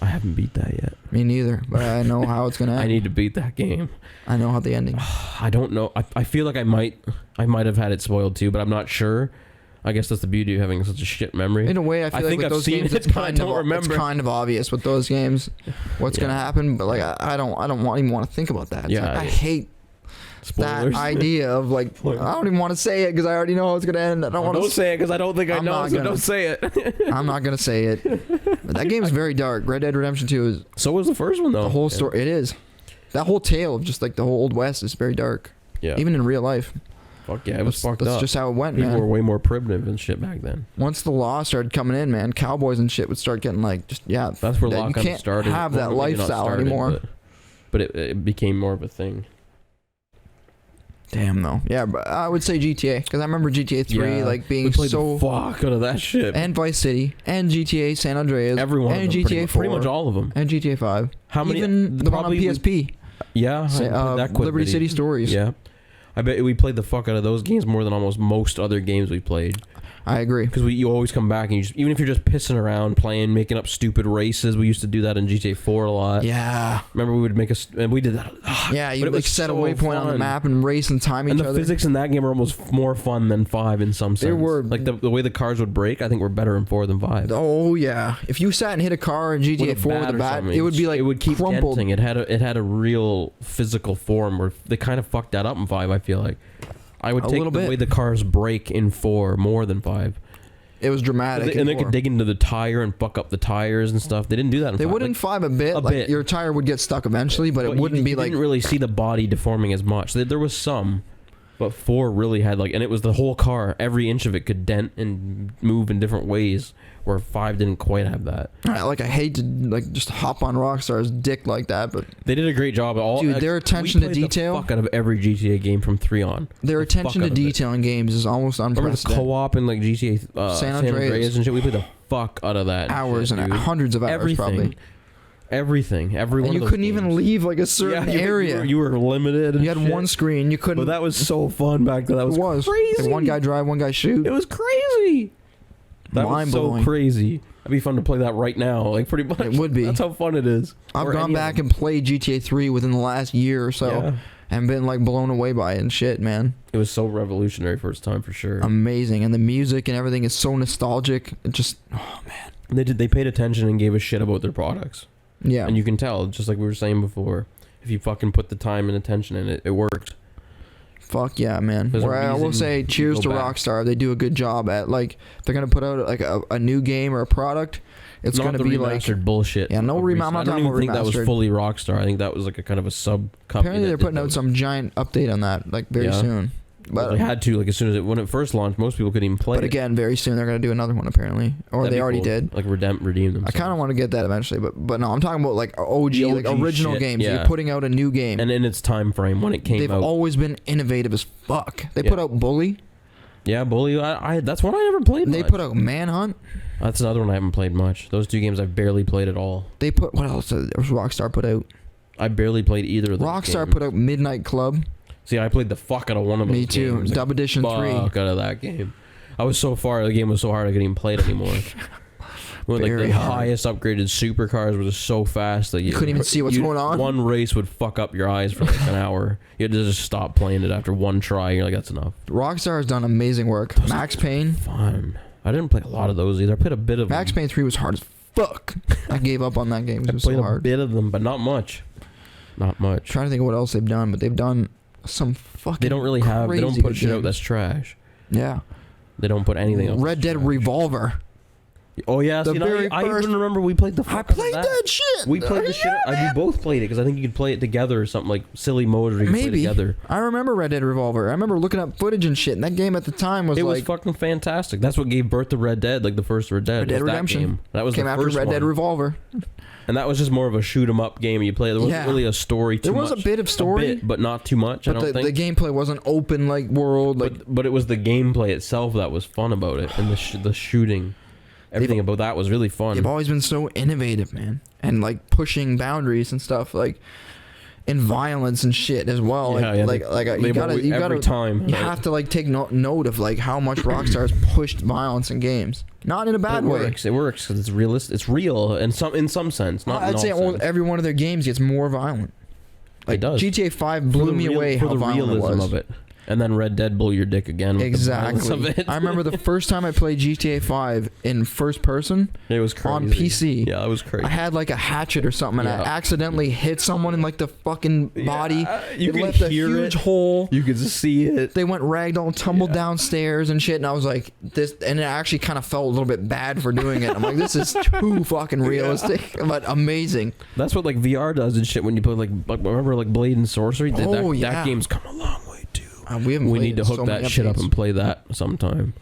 Speaker 1: I haven't beat that yet.
Speaker 2: Me neither, but I know how it's gonna end.
Speaker 1: I need to beat that game.
Speaker 2: I know how the ending.
Speaker 1: I don't know. I feel like I might have had it spoiled too, but I'm not sure. I guess that's the beauty of having such a shit memory.
Speaker 2: In a way, I feel like
Speaker 1: think
Speaker 2: with
Speaker 1: I've
Speaker 2: those
Speaker 1: seen
Speaker 2: games,
Speaker 1: it,
Speaker 2: it's
Speaker 1: but I
Speaker 2: kind
Speaker 1: don't
Speaker 2: of
Speaker 1: remember.
Speaker 2: it's kind of obvious with those games what's gonna happen. But like, I don't even want to think about that. It's
Speaker 1: Yeah,
Speaker 2: like, I hate
Speaker 1: Spoilers.
Speaker 2: that idea of like, I don't even want to say it because I already know how it's gonna end. I don't want
Speaker 1: Don't
Speaker 2: to.
Speaker 1: say it because I don't think I
Speaker 2: I'm
Speaker 1: know,
Speaker 2: not
Speaker 1: so
Speaker 2: gonna.
Speaker 1: don't say it.
Speaker 2: I'm not gonna say it. But that game is very dark. Red Dead Redemption 2 is
Speaker 1: So was the first one though.
Speaker 2: the whole
Speaker 1: Yeah.
Speaker 2: story. It is. That whole tale of just like the whole Old West is very dark.
Speaker 1: Yeah.
Speaker 2: Even in real life.
Speaker 1: Fuck yeah, it was fucked
Speaker 2: That's
Speaker 1: up.
Speaker 2: just how it went,
Speaker 1: People
Speaker 2: man.
Speaker 1: were way more primitive and shit back then.
Speaker 2: Once the law started coming in, man, cowboys and shit would start getting like, just
Speaker 1: That's where
Speaker 2: that
Speaker 1: law
Speaker 2: you
Speaker 1: kind of
Speaker 2: can't
Speaker 1: started.
Speaker 2: have
Speaker 1: Well,
Speaker 2: that
Speaker 1: maybe not
Speaker 2: lifestyle
Speaker 1: started,
Speaker 2: anymore.
Speaker 1: But it became more of a thing.
Speaker 2: Damn though. Yeah, but I would say GTA because I remember GTA 3
Speaker 1: Yeah,
Speaker 2: like
Speaker 1: we
Speaker 2: being
Speaker 1: played
Speaker 2: so
Speaker 1: the fuck out of that shit.
Speaker 2: and Vice City and GTA San Andreas
Speaker 1: Every one
Speaker 2: and
Speaker 1: of them,
Speaker 2: GTA 4
Speaker 1: pretty much all of them.
Speaker 2: and GTA 5.
Speaker 1: How many?
Speaker 2: Even the one on
Speaker 1: probably we-
Speaker 2: PSP.
Speaker 1: Yeah, I played that quite a
Speaker 2: Liberty
Speaker 1: bit.
Speaker 2: City Stories.
Speaker 1: Yeah, I bet we played the fuck out of those games more than almost most other games we played.
Speaker 2: I agree.
Speaker 1: Because you always come back and even if you're just pissing around, playing, making up stupid races, we used to do that in GTA 4 a lot.
Speaker 2: Yeah.
Speaker 1: Remember we would and we did that.
Speaker 2: Yeah, you
Speaker 1: But it
Speaker 2: like
Speaker 1: was
Speaker 2: set a
Speaker 1: so
Speaker 2: waypoint on the
Speaker 1: fun.
Speaker 2: map and race and time
Speaker 1: And
Speaker 2: each
Speaker 1: the
Speaker 2: other.
Speaker 1: physics in that game are almost more fun than 5 in some sense.
Speaker 2: They were-
Speaker 1: like the way the cars would break. I think were better in 4 than 5.
Speaker 2: Oh yeah. If you sat and hit a car in GTA 4 with a
Speaker 1: or
Speaker 2: bat,
Speaker 1: something,
Speaker 2: it would be like
Speaker 1: it would keep
Speaker 2: crumpled.
Speaker 1: denting. It had a real physical form where they kind of fucked that up in 5. I feel like I would
Speaker 2: A
Speaker 1: take
Speaker 2: little
Speaker 1: the
Speaker 2: bit.
Speaker 1: way the cars break in 4 more than 5.
Speaker 2: It was dramatic.
Speaker 1: And they
Speaker 2: in
Speaker 1: could
Speaker 2: 4.
Speaker 1: dig into the tire and fuck up the tires and stuff. They didn't do that in
Speaker 2: They
Speaker 1: 5.
Speaker 2: would in
Speaker 1: Like,
Speaker 2: 5 a bit.
Speaker 1: a
Speaker 2: Like
Speaker 1: bit.
Speaker 2: your tire would get stuck eventually, but it wouldn't be
Speaker 1: you
Speaker 2: like.
Speaker 1: didn't really see the body deforming as much. There was some, but 4 really had and it was the whole car. Every inch of it could dent and move in different ways, where 5 didn't quite have that.
Speaker 2: Like I hate to like just hop on Rockstar's dick like that, but
Speaker 1: They did a great job.
Speaker 2: Dude, their attention to
Speaker 1: we played
Speaker 2: detail-
Speaker 1: the fuck out of every GTA game from 3 on.
Speaker 2: their attention
Speaker 1: fuck
Speaker 2: to
Speaker 1: out of it.
Speaker 2: detail in games is almost
Speaker 1: Remember the
Speaker 2: unprecedented.
Speaker 1: co-op in like GTA
Speaker 2: San
Speaker 1: San
Speaker 2: Andreas.
Speaker 1: Andreas and shit? We played the fuck out of that.
Speaker 2: Hours
Speaker 1: shit,
Speaker 2: and
Speaker 1: dude.
Speaker 2: hundreds of hours
Speaker 1: Everything.
Speaker 2: probably.
Speaker 1: Everything. Every one
Speaker 2: And
Speaker 1: of
Speaker 2: you
Speaker 1: those
Speaker 2: couldn't even
Speaker 1: games.
Speaker 2: leave like a certain
Speaker 1: Yeah,
Speaker 2: area.
Speaker 1: You were limited. And
Speaker 2: You had
Speaker 1: shit.
Speaker 2: one screen. You couldn't.
Speaker 1: But that was so fun back then. That was,
Speaker 2: it was
Speaker 1: crazy.
Speaker 2: Like, one guy drive, one guy shoot.
Speaker 1: It was crazy. That was
Speaker 2: Mind-blowing.
Speaker 1: so crazy. That'd be fun to play that right now. Like pretty much.
Speaker 2: It would be.
Speaker 1: That's how fun it is.
Speaker 2: I've
Speaker 1: Or
Speaker 2: gone
Speaker 1: any of
Speaker 2: back
Speaker 1: them.
Speaker 2: and played GTA 3 within the last year or so,
Speaker 1: Yeah.
Speaker 2: and been like blown away by it and shit, man.
Speaker 1: It was so revolutionary for its time for sure.
Speaker 2: Amazing, and the music and everything is so nostalgic. It just, oh man,
Speaker 1: They paid attention and gave a shit about their products.
Speaker 2: yeah.
Speaker 1: And you can tell, just like we were saying before, if you fucking put the time and attention in it, it works.
Speaker 2: Fuck yeah, man.
Speaker 1: There's a
Speaker 2: Where I will
Speaker 1: reason
Speaker 2: say
Speaker 1: you
Speaker 2: cheers
Speaker 1: go
Speaker 2: to
Speaker 1: back.
Speaker 2: Rockstar. They do a good job at like if they're gonna put out like a new game or a product. It's
Speaker 1: Not
Speaker 2: gonna
Speaker 1: the
Speaker 2: be like
Speaker 1: remastered bullshit.
Speaker 2: Yeah, no
Speaker 1: of
Speaker 2: I'm
Speaker 1: recent-
Speaker 2: not
Speaker 1: I don't
Speaker 2: talking
Speaker 1: even
Speaker 2: about
Speaker 1: think that was
Speaker 2: remastered.
Speaker 1: fully Rockstar. I think that was like a kind of a sub company.
Speaker 2: apparently they're putting out some giant update on that like very
Speaker 1: Yeah.
Speaker 2: soon.
Speaker 1: But
Speaker 2: But
Speaker 1: they had to, like, as soon as when it first launched, most people couldn't even play
Speaker 2: but
Speaker 1: it.
Speaker 2: again, very soon they're gonna do another one apparently, or
Speaker 1: That'd
Speaker 2: they
Speaker 1: be
Speaker 2: already
Speaker 1: cool.
Speaker 2: did.
Speaker 1: Like redeem them.
Speaker 2: I kind of want to get that eventually, but no, I'm talking about like OG,
Speaker 1: The
Speaker 2: like
Speaker 1: OG
Speaker 2: original
Speaker 1: shit,
Speaker 2: games.
Speaker 1: yeah.
Speaker 2: You're putting out a new game.
Speaker 1: And in its time frame when it came
Speaker 2: They've
Speaker 1: out.
Speaker 2: always been innovative as fuck. They
Speaker 1: Yeah.
Speaker 2: put out Bully.
Speaker 1: Yeah, Bully. I that's one I never played.
Speaker 2: They
Speaker 1: much.
Speaker 2: put out Manhunt.
Speaker 1: That's another one I haven't played much. Those 2 games I've barely played at all.
Speaker 2: They put what else? Does Rockstar put out?
Speaker 1: I barely played either of those.
Speaker 2: Rockstar
Speaker 1: games.
Speaker 2: put out Midnight Club.
Speaker 1: See, I played the fuck out of one of those.
Speaker 2: Me too.
Speaker 1: Games.
Speaker 2: Dub Edition 3.
Speaker 1: Fuck out of that game. I was so far. The game was so hard I couldn't even play it anymore. When like
Speaker 2: Very
Speaker 1: the
Speaker 2: hard.
Speaker 1: highest upgraded supercars were just so fast that
Speaker 2: You couldn't even see what's going on.
Speaker 1: One race would fuck up your eyes for like an hour. You had to just stop playing it after one try. You're like, that's enough.
Speaker 2: Rockstar has done amazing work.
Speaker 1: Those
Speaker 2: Max
Speaker 1: are
Speaker 2: Payne.
Speaker 1: Fun. I didn't play a lot of those either. I played a bit of
Speaker 2: Max
Speaker 1: them.
Speaker 2: Payne 3 was hard as fuck. I gave up on that game.
Speaker 1: I
Speaker 2: It was
Speaker 1: played
Speaker 2: so
Speaker 1: a
Speaker 2: hard.
Speaker 1: bit of them, but not much. Not much.
Speaker 2: Trying to think of what else they've done, but they've done some fucking.
Speaker 1: They don't really have. They don't
Speaker 2: crazy
Speaker 1: put
Speaker 2: good
Speaker 1: shit out
Speaker 2: games.
Speaker 1: that's trash.
Speaker 2: Yeah.
Speaker 1: They don't put anything else.
Speaker 2: Red
Speaker 1: that's
Speaker 2: Dead
Speaker 1: trash.
Speaker 2: Revolver.
Speaker 1: Oh yeah,
Speaker 2: The
Speaker 1: see,
Speaker 2: very
Speaker 1: I
Speaker 2: first-
Speaker 1: even remember we played the
Speaker 2: I
Speaker 1: fuck out of
Speaker 2: played that shit.
Speaker 1: We played the shit. We both played it because I think you could play it together or something like silly mode or you could play
Speaker 2: Maybe.
Speaker 1: together.
Speaker 2: I remember Red Dead Revolver. I remember looking up footage and shit. And that game at the time was
Speaker 1: It was
Speaker 2: like
Speaker 1: fucking fantastic. That's what gave birth to Red Dead, like the first Red Dead.
Speaker 2: Red Dead
Speaker 1: was
Speaker 2: Redemption.
Speaker 1: That game. That was
Speaker 2: came
Speaker 1: the
Speaker 2: after
Speaker 1: first
Speaker 2: Red Dead
Speaker 1: one.
Speaker 2: Revolver.
Speaker 1: And that was just more of a shoot 'em up game you play. There wasn't
Speaker 2: Yeah.
Speaker 1: really a story.
Speaker 2: There was a bit of story,
Speaker 1: but not too much. I
Speaker 2: but
Speaker 1: don't
Speaker 2: the
Speaker 1: think.
Speaker 2: gameplay wasn't open like world. Like
Speaker 1: But it was the gameplay itself that was fun about it, and the shooting, everything about that was really fun.
Speaker 2: they've always been so innovative, man, and like pushing boundaries and stuff, like in violence and shit as well.
Speaker 1: Yeah, yeah,
Speaker 2: You
Speaker 1: They've
Speaker 2: gotta,
Speaker 1: always-
Speaker 2: you
Speaker 1: every
Speaker 2: gotta,
Speaker 1: time.
Speaker 2: you have to like take note of like how much Rockstar's pushed violence in games, not in a bad
Speaker 1: it
Speaker 2: way.
Speaker 1: works. It works because it's realistic. It's real in some sense. Not in
Speaker 2: I'd
Speaker 1: all
Speaker 2: say
Speaker 1: sense.
Speaker 2: every one of their games gets more violent. Like
Speaker 1: It does.
Speaker 2: GTA 5
Speaker 1: For
Speaker 2: blew
Speaker 1: the
Speaker 2: me away
Speaker 1: for
Speaker 2: how
Speaker 1: the
Speaker 2: violent it
Speaker 1: realism
Speaker 2: was.
Speaker 1: of it, and then Red Dead blew your dick again. With the violence
Speaker 2: Exactly.
Speaker 1: of it.
Speaker 2: I remember the first time I played GTA 5 in first person
Speaker 1: It was crazy.
Speaker 2: on PC.
Speaker 1: Yeah, it was crazy.
Speaker 2: I had like a hatchet or something, and I
Speaker 1: Yeah.
Speaker 2: accidentally hit someone in like the fucking body.
Speaker 1: Yeah, you
Speaker 2: it
Speaker 1: could
Speaker 2: left a
Speaker 1: hear
Speaker 2: huge
Speaker 1: it.
Speaker 2: hole.
Speaker 1: You could just see it.
Speaker 2: They went ragdoll, tumbled
Speaker 1: Yeah.
Speaker 2: downstairs and shit, and I was like, this, and it actually kind of felt a little bit bad for doing it. I'm like, this is too fucking realistic, but amazing.
Speaker 1: That's what like VR does and shit. When you play like remember like Blade and Sorcery.
Speaker 2: Oh,
Speaker 1: that
Speaker 2: yeah.
Speaker 1: game's come a long way too.
Speaker 2: We haven't
Speaker 1: We
Speaker 2: played
Speaker 1: need to
Speaker 2: it,
Speaker 1: hook
Speaker 2: so
Speaker 1: that
Speaker 2: many
Speaker 1: shit up
Speaker 2: updates.
Speaker 1: and play that sometime.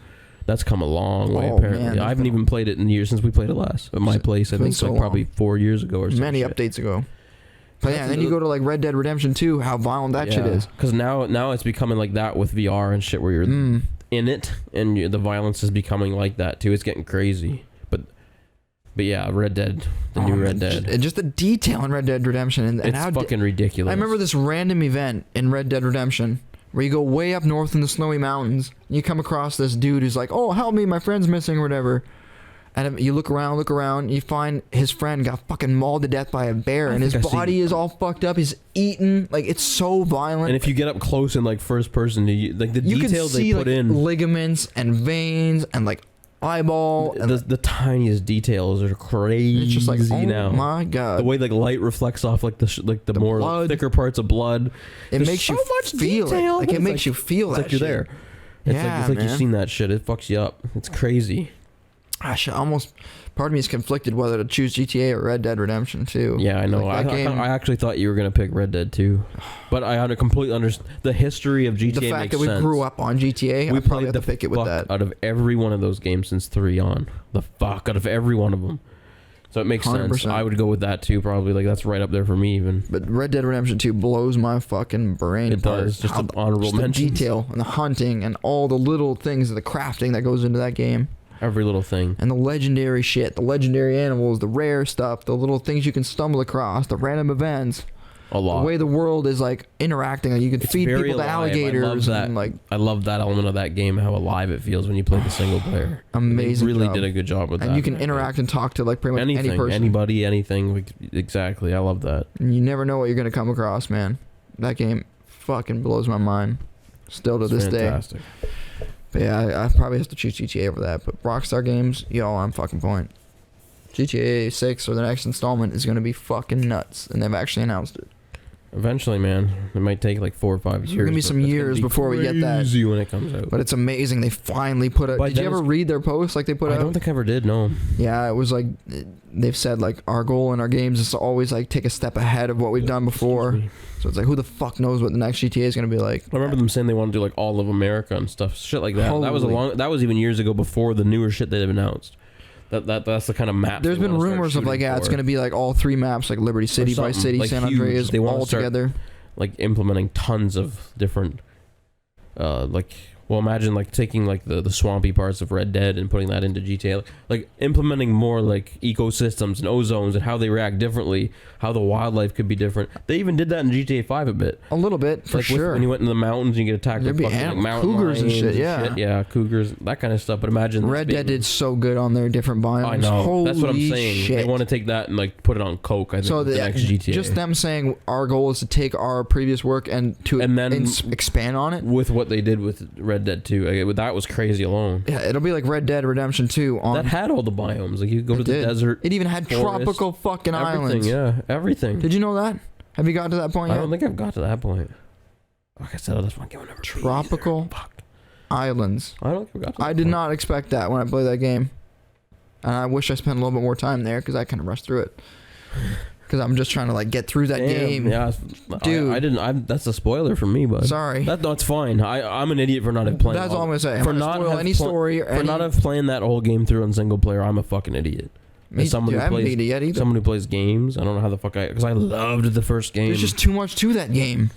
Speaker 1: That's come a long way
Speaker 2: Oh,
Speaker 1: apparently.
Speaker 2: man,
Speaker 1: I haven't even played it in years since we played it last at my place. I
Speaker 2: been
Speaker 1: think
Speaker 2: so
Speaker 1: like probably
Speaker 2: long.
Speaker 1: 4 years ago or something.
Speaker 2: Many updates ago. But yeah,
Speaker 1: That's
Speaker 2: and then you go to like Red Dead Redemption 2, how violent that shit is.
Speaker 1: Because now it's becoming like that with VR and shit, where you're
Speaker 2: Mm.
Speaker 1: in it and the violence is becoming like that too. It's getting crazy. But yeah, Red Dead, the new Red Dead.
Speaker 2: Just the detail in Red Dead Redemption and
Speaker 1: It's
Speaker 2: how
Speaker 1: fucking ridiculous.
Speaker 2: I remember this random event in Red Dead Redemption where you go way up north in the snowy mountains. And you come across this dude who's like, "Oh, help me, my friend's missing," or whatever. And you look around, you find his friend got fucking mauled to death by a bear, and his
Speaker 1: think I've
Speaker 2: body is all fucked up. He's eaten, like it's so violent.
Speaker 1: And if you get up close in like first person, like the
Speaker 2: you can
Speaker 1: detail
Speaker 2: see
Speaker 1: they put
Speaker 2: like
Speaker 1: in,
Speaker 2: ligaments and veins and like eyeball, and
Speaker 1: the tiniest details are crazy.
Speaker 2: it's just like, oh
Speaker 1: now.
Speaker 2: my god,
Speaker 1: The way like light reflects off like the more
Speaker 2: blood.
Speaker 1: thicker parts of blood.
Speaker 2: it
Speaker 1: There's
Speaker 2: makes
Speaker 1: so
Speaker 2: you
Speaker 1: much
Speaker 2: feel
Speaker 1: detail,
Speaker 2: it. Like
Speaker 1: but
Speaker 2: it
Speaker 1: it's
Speaker 2: makes
Speaker 1: like-
Speaker 2: you feel
Speaker 1: It's
Speaker 2: that
Speaker 1: like you're
Speaker 2: shit.
Speaker 1: there. It's
Speaker 2: Yeah,
Speaker 1: like
Speaker 2: man.
Speaker 1: you've seen that shit. It fucks you up. It's crazy.
Speaker 2: Gosh, almost part of me is conflicted whether to choose GTA or Red Dead Redemption 2.
Speaker 1: Yeah, I know.
Speaker 2: Like, that game-
Speaker 1: I actually thought you were gonna pick Red Dead 2, but I completely understand the history of GTA.
Speaker 2: The fact
Speaker 1: makes
Speaker 2: that we
Speaker 1: sense.
Speaker 2: grew up on GTA,
Speaker 1: We
Speaker 2: I probably
Speaker 1: played
Speaker 2: have
Speaker 1: the
Speaker 2: to pick it with
Speaker 1: fuck
Speaker 2: that.
Speaker 1: out of every one of those games since 3 on. The fuck out of every one of them. So it makes sense.
Speaker 2: 100%.
Speaker 1: I would go with that too. Probably like that's right up there for me even.
Speaker 2: But Red Dead Redemption 2 blows my fucking brain
Speaker 1: It
Speaker 2: apart.
Speaker 1: does. Just
Speaker 2: How-
Speaker 1: an honorable
Speaker 2: just the
Speaker 1: mention.
Speaker 2: detail and the hunting and all the little things, the crafting that goes into that game,
Speaker 1: Every little thing.
Speaker 2: and the legendary shit, the legendary animals, the rare stuff, the little things you can stumble across, the random events,
Speaker 1: A lot.
Speaker 2: the way the world is like interacting. Like you can
Speaker 1: It's
Speaker 2: feed
Speaker 1: very
Speaker 2: people to
Speaker 1: alive. I love
Speaker 2: alligators
Speaker 1: that.
Speaker 2: and like
Speaker 1: I love that element of that game. How alive it feels when you play the single player.
Speaker 2: amazing.
Speaker 1: They really
Speaker 2: job.
Speaker 1: did a good job with that.
Speaker 2: And you can interact and talk to like pretty much
Speaker 1: anything,
Speaker 2: any person.
Speaker 1: anybody, anything. Like, exactly. I love that.
Speaker 2: And you never know what you're gonna come across, man. That game fucking blows my mind. Still to
Speaker 1: It's
Speaker 2: this
Speaker 1: fantastic.
Speaker 2: day. But yeah, I probably have to choose GTA over that. But Rockstar games, yo, on fucking point. GTA 6 or the next installment is gonna be fucking nuts, and they've actually announced it.
Speaker 1: Eventually, man, it might take like 4 or 5 years.
Speaker 2: There's gonna be
Speaker 1: but
Speaker 2: some
Speaker 1: it's gonna
Speaker 2: years
Speaker 1: be
Speaker 2: before we get that.
Speaker 1: crazy when it comes out.
Speaker 2: But it's amazing. They finally put it.
Speaker 1: By
Speaker 2: Did you
Speaker 1: then
Speaker 2: ever
Speaker 1: it's-
Speaker 2: read their post like they put
Speaker 1: I
Speaker 2: out?
Speaker 1: don't think I ever did. No.
Speaker 2: Yeah, it was like they've said like our goal in our games is to always like take a step ahead of what we've done before.
Speaker 1: Excuse me.
Speaker 2: So it's like who the fuck knows what the next GTA is gonna be like?
Speaker 1: I remember them saying they want to do like all of America and stuff, shit like that. That was a
Speaker 2: Holy-
Speaker 1: long. That was even years ago before the newer shit they've announced. That's the kind of map.
Speaker 2: There's
Speaker 1: they
Speaker 2: been
Speaker 1: wanna start
Speaker 2: rumors of like,
Speaker 1: shooting
Speaker 2: yeah, it's
Speaker 1: for.
Speaker 2: gonna be like all 3 maps, like Liberty City, Vice
Speaker 1: something,
Speaker 2: City,
Speaker 1: like,
Speaker 2: San
Speaker 1: huge.
Speaker 2: Andreas,
Speaker 1: They wanna
Speaker 2: all
Speaker 1: start-
Speaker 2: together.
Speaker 1: like implementing tons of different like well imagine like taking like the swampy parts of Red Dead and putting that into GTA, like implementing more like ecosystems and ozones and how they react differently, how the wildlife could be different. They even did that in GTA 5 a bit,
Speaker 2: A little bit for
Speaker 1: like
Speaker 2: sure.
Speaker 1: when you went in the mountains and you get attacked
Speaker 2: There'd
Speaker 1: by
Speaker 2: be
Speaker 1: fucking, like,
Speaker 2: animals,
Speaker 1: mountain
Speaker 2: cougars and
Speaker 1: lions
Speaker 2: shit, yeah.
Speaker 1: yeah, cougars, that kind of stuff. But imagine
Speaker 2: Red Dead did so good on their different biomes.
Speaker 1: I know.
Speaker 2: Holy
Speaker 1: That's what I'm saying.
Speaker 2: shit.
Speaker 1: They want to take that and like put it on coke. I think
Speaker 2: So
Speaker 1: with the next GTA.
Speaker 2: just them saying our goal is to take our previous work and
Speaker 1: then
Speaker 2: expand on it.
Speaker 1: with what they did with Red Dead 2, like, that was crazy alone.
Speaker 2: Yeah, it'll be like Red Dead Redemption 2 on.
Speaker 1: That had all the biomes. Like you could go to
Speaker 2: It
Speaker 1: the
Speaker 2: did.
Speaker 1: desert.
Speaker 2: It even had
Speaker 1: forest,
Speaker 2: tropical fucking
Speaker 1: everything.
Speaker 2: islands.
Speaker 1: Yeah, everything.
Speaker 2: Did you know that? Have you gotten to that point
Speaker 1: I
Speaker 2: yet?
Speaker 1: don't think I've got to that point. Like I said, that's one game I'll never beat
Speaker 2: Tropical
Speaker 1: either. Fuck.
Speaker 2: Islands.
Speaker 1: I don't think I've got to that
Speaker 2: I did
Speaker 1: point.
Speaker 2: not expect that when I played that game. and I wish I spent a little bit more time there because I kind of rushed through it. Because I'm just trying to like get through that game.
Speaker 1: Yeah,
Speaker 2: Dude.
Speaker 1: I didn't. That's a spoiler for me, but
Speaker 2: Sorry.
Speaker 1: that's fine. I'm an idiot for not playing.
Speaker 2: That's all I'm gonna say. I'm
Speaker 1: For
Speaker 2: gonna
Speaker 1: not
Speaker 2: spoil
Speaker 1: have
Speaker 2: any
Speaker 1: pl-
Speaker 2: story or
Speaker 1: For
Speaker 2: any.
Speaker 1: not have playing that whole game through on single player, I'm a fucking idiot.
Speaker 2: Me,
Speaker 1: As someone
Speaker 2: dude, I
Speaker 1: who
Speaker 2: haven't
Speaker 1: plays,
Speaker 2: beat it yet either.
Speaker 1: someone who plays games, I don't know how the fuck because I loved the first game.
Speaker 2: There's just too much to that game.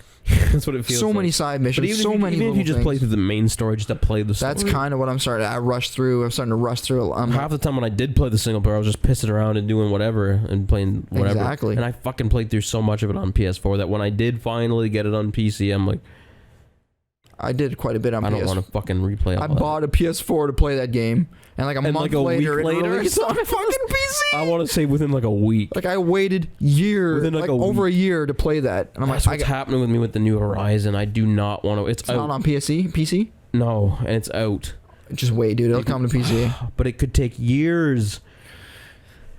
Speaker 1: That's what it feels.
Speaker 2: So
Speaker 1: like.
Speaker 2: many side
Speaker 1: But
Speaker 2: missions.
Speaker 1: even
Speaker 2: So
Speaker 1: if you,
Speaker 2: many.
Speaker 1: even if you
Speaker 2: little
Speaker 1: just play
Speaker 2: things.
Speaker 1: through the main story, just to play the story.
Speaker 2: That's kind of what I'm starting. I rushed through. I'm starting to rush through.
Speaker 1: Half the time when I did play the single player, I was just pissing around and doing whatever and playing whatever.
Speaker 2: Exactly.
Speaker 1: And I fucking played through so much of it on PS4 that when I did finally get it on PC, I'm like,
Speaker 2: I did quite a bit on
Speaker 1: I
Speaker 2: PS4.
Speaker 1: don't want to fucking replay all
Speaker 2: I
Speaker 1: that.
Speaker 2: bought a PS4 to play that game, and like a
Speaker 1: And
Speaker 2: month
Speaker 1: like a week
Speaker 2: later, it
Speaker 1: later,
Speaker 2: released on fucking PC.
Speaker 1: I want to say within like a week.
Speaker 2: Like I waited
Speaker 1: Within, like, a
Speaker 2: over a year to play that, and I'm
Speaker 1: That's
Speaker 2: like,
Speaker 1: what's happening with me with the New Horizon. I do not want to. It's
Speaker 2: not
Speaker 1: out.
Speaker 2: on PC.
Speaker 1: No, and it's out.
Speaker 2: Just wait, dude. It'll come to PC.
Speaker 1: But it could take years.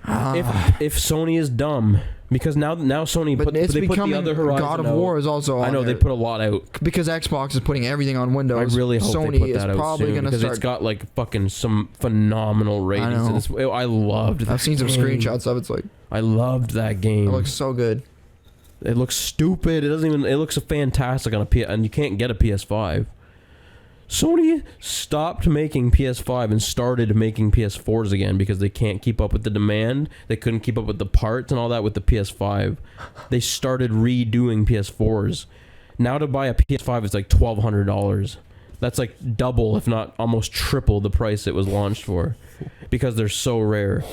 Speaker 1: If Sony is dumb, because now Sony
Speaker 2: But it's
Speaker 1: they put
Speaker 2: becoming
Speaker 1: the other Horizon
Speaker 2: God of
Speaker 1: out.
Speaker 2: War is also on
Speaker 1: I know
Speaker 2: there.
Speaker 1: they put a lot out.
Speaker 2: Because Xbox is putting everything on Windows.
Speaker 1: I really hope
Speaker 2: Sony
Speaker 1: they put
Speaker 2: is
Speaker 1: that out
Speaker 2: probably
Speaker 1: soon
Speaker 2: gonna
Speaker 1: because
Speaker 2: start.
Speaker 1: it's got like fucking some phenomenal ratings.
Speaker 2: know.
Speaker 1: And I loved that
Speaker 2: I've seen some
Speaker 1: game.
Speaker 2: screenshots of it. It's like
Speaker 1: I loved that game.
Speaker 2: it looks so good.
Speaker 1: It looks stupid. It doesn't even. It looks fantastic on a PS, and you can't get a PS5. Sony stopped making PS5 and started making PS4s again because they can't keep up with the demand. They couldn't keep up with the parts and all that with the PS5. They started redoing PS4s. Now to buy a PS5 is like $1,200. That's like double, if not almost triple, the price it was launched for, because they're so rare.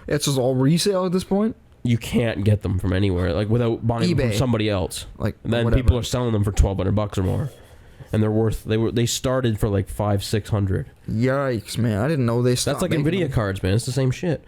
Speaker 2: It's just all resale at this point.
Speaker 1: You can't get them from anywhere, like without buying them
Speaker 2: eBay.
Speaker 1: from somebody else.
Speaker 2: Like
Speaker 1: And then
Speaker 2: whatever.
Speaker 1: people are selling them for $1,200 or more, and they're worth. They started for like $500-$600.
Speaker 2: Yikes, man! I didn't know they stopped.
Speaker 1: That's like
Speaker 2: making
Speaker 1: Nvidia
Speaker 2: them.
Speaker 1: cards, man. It's the same shit.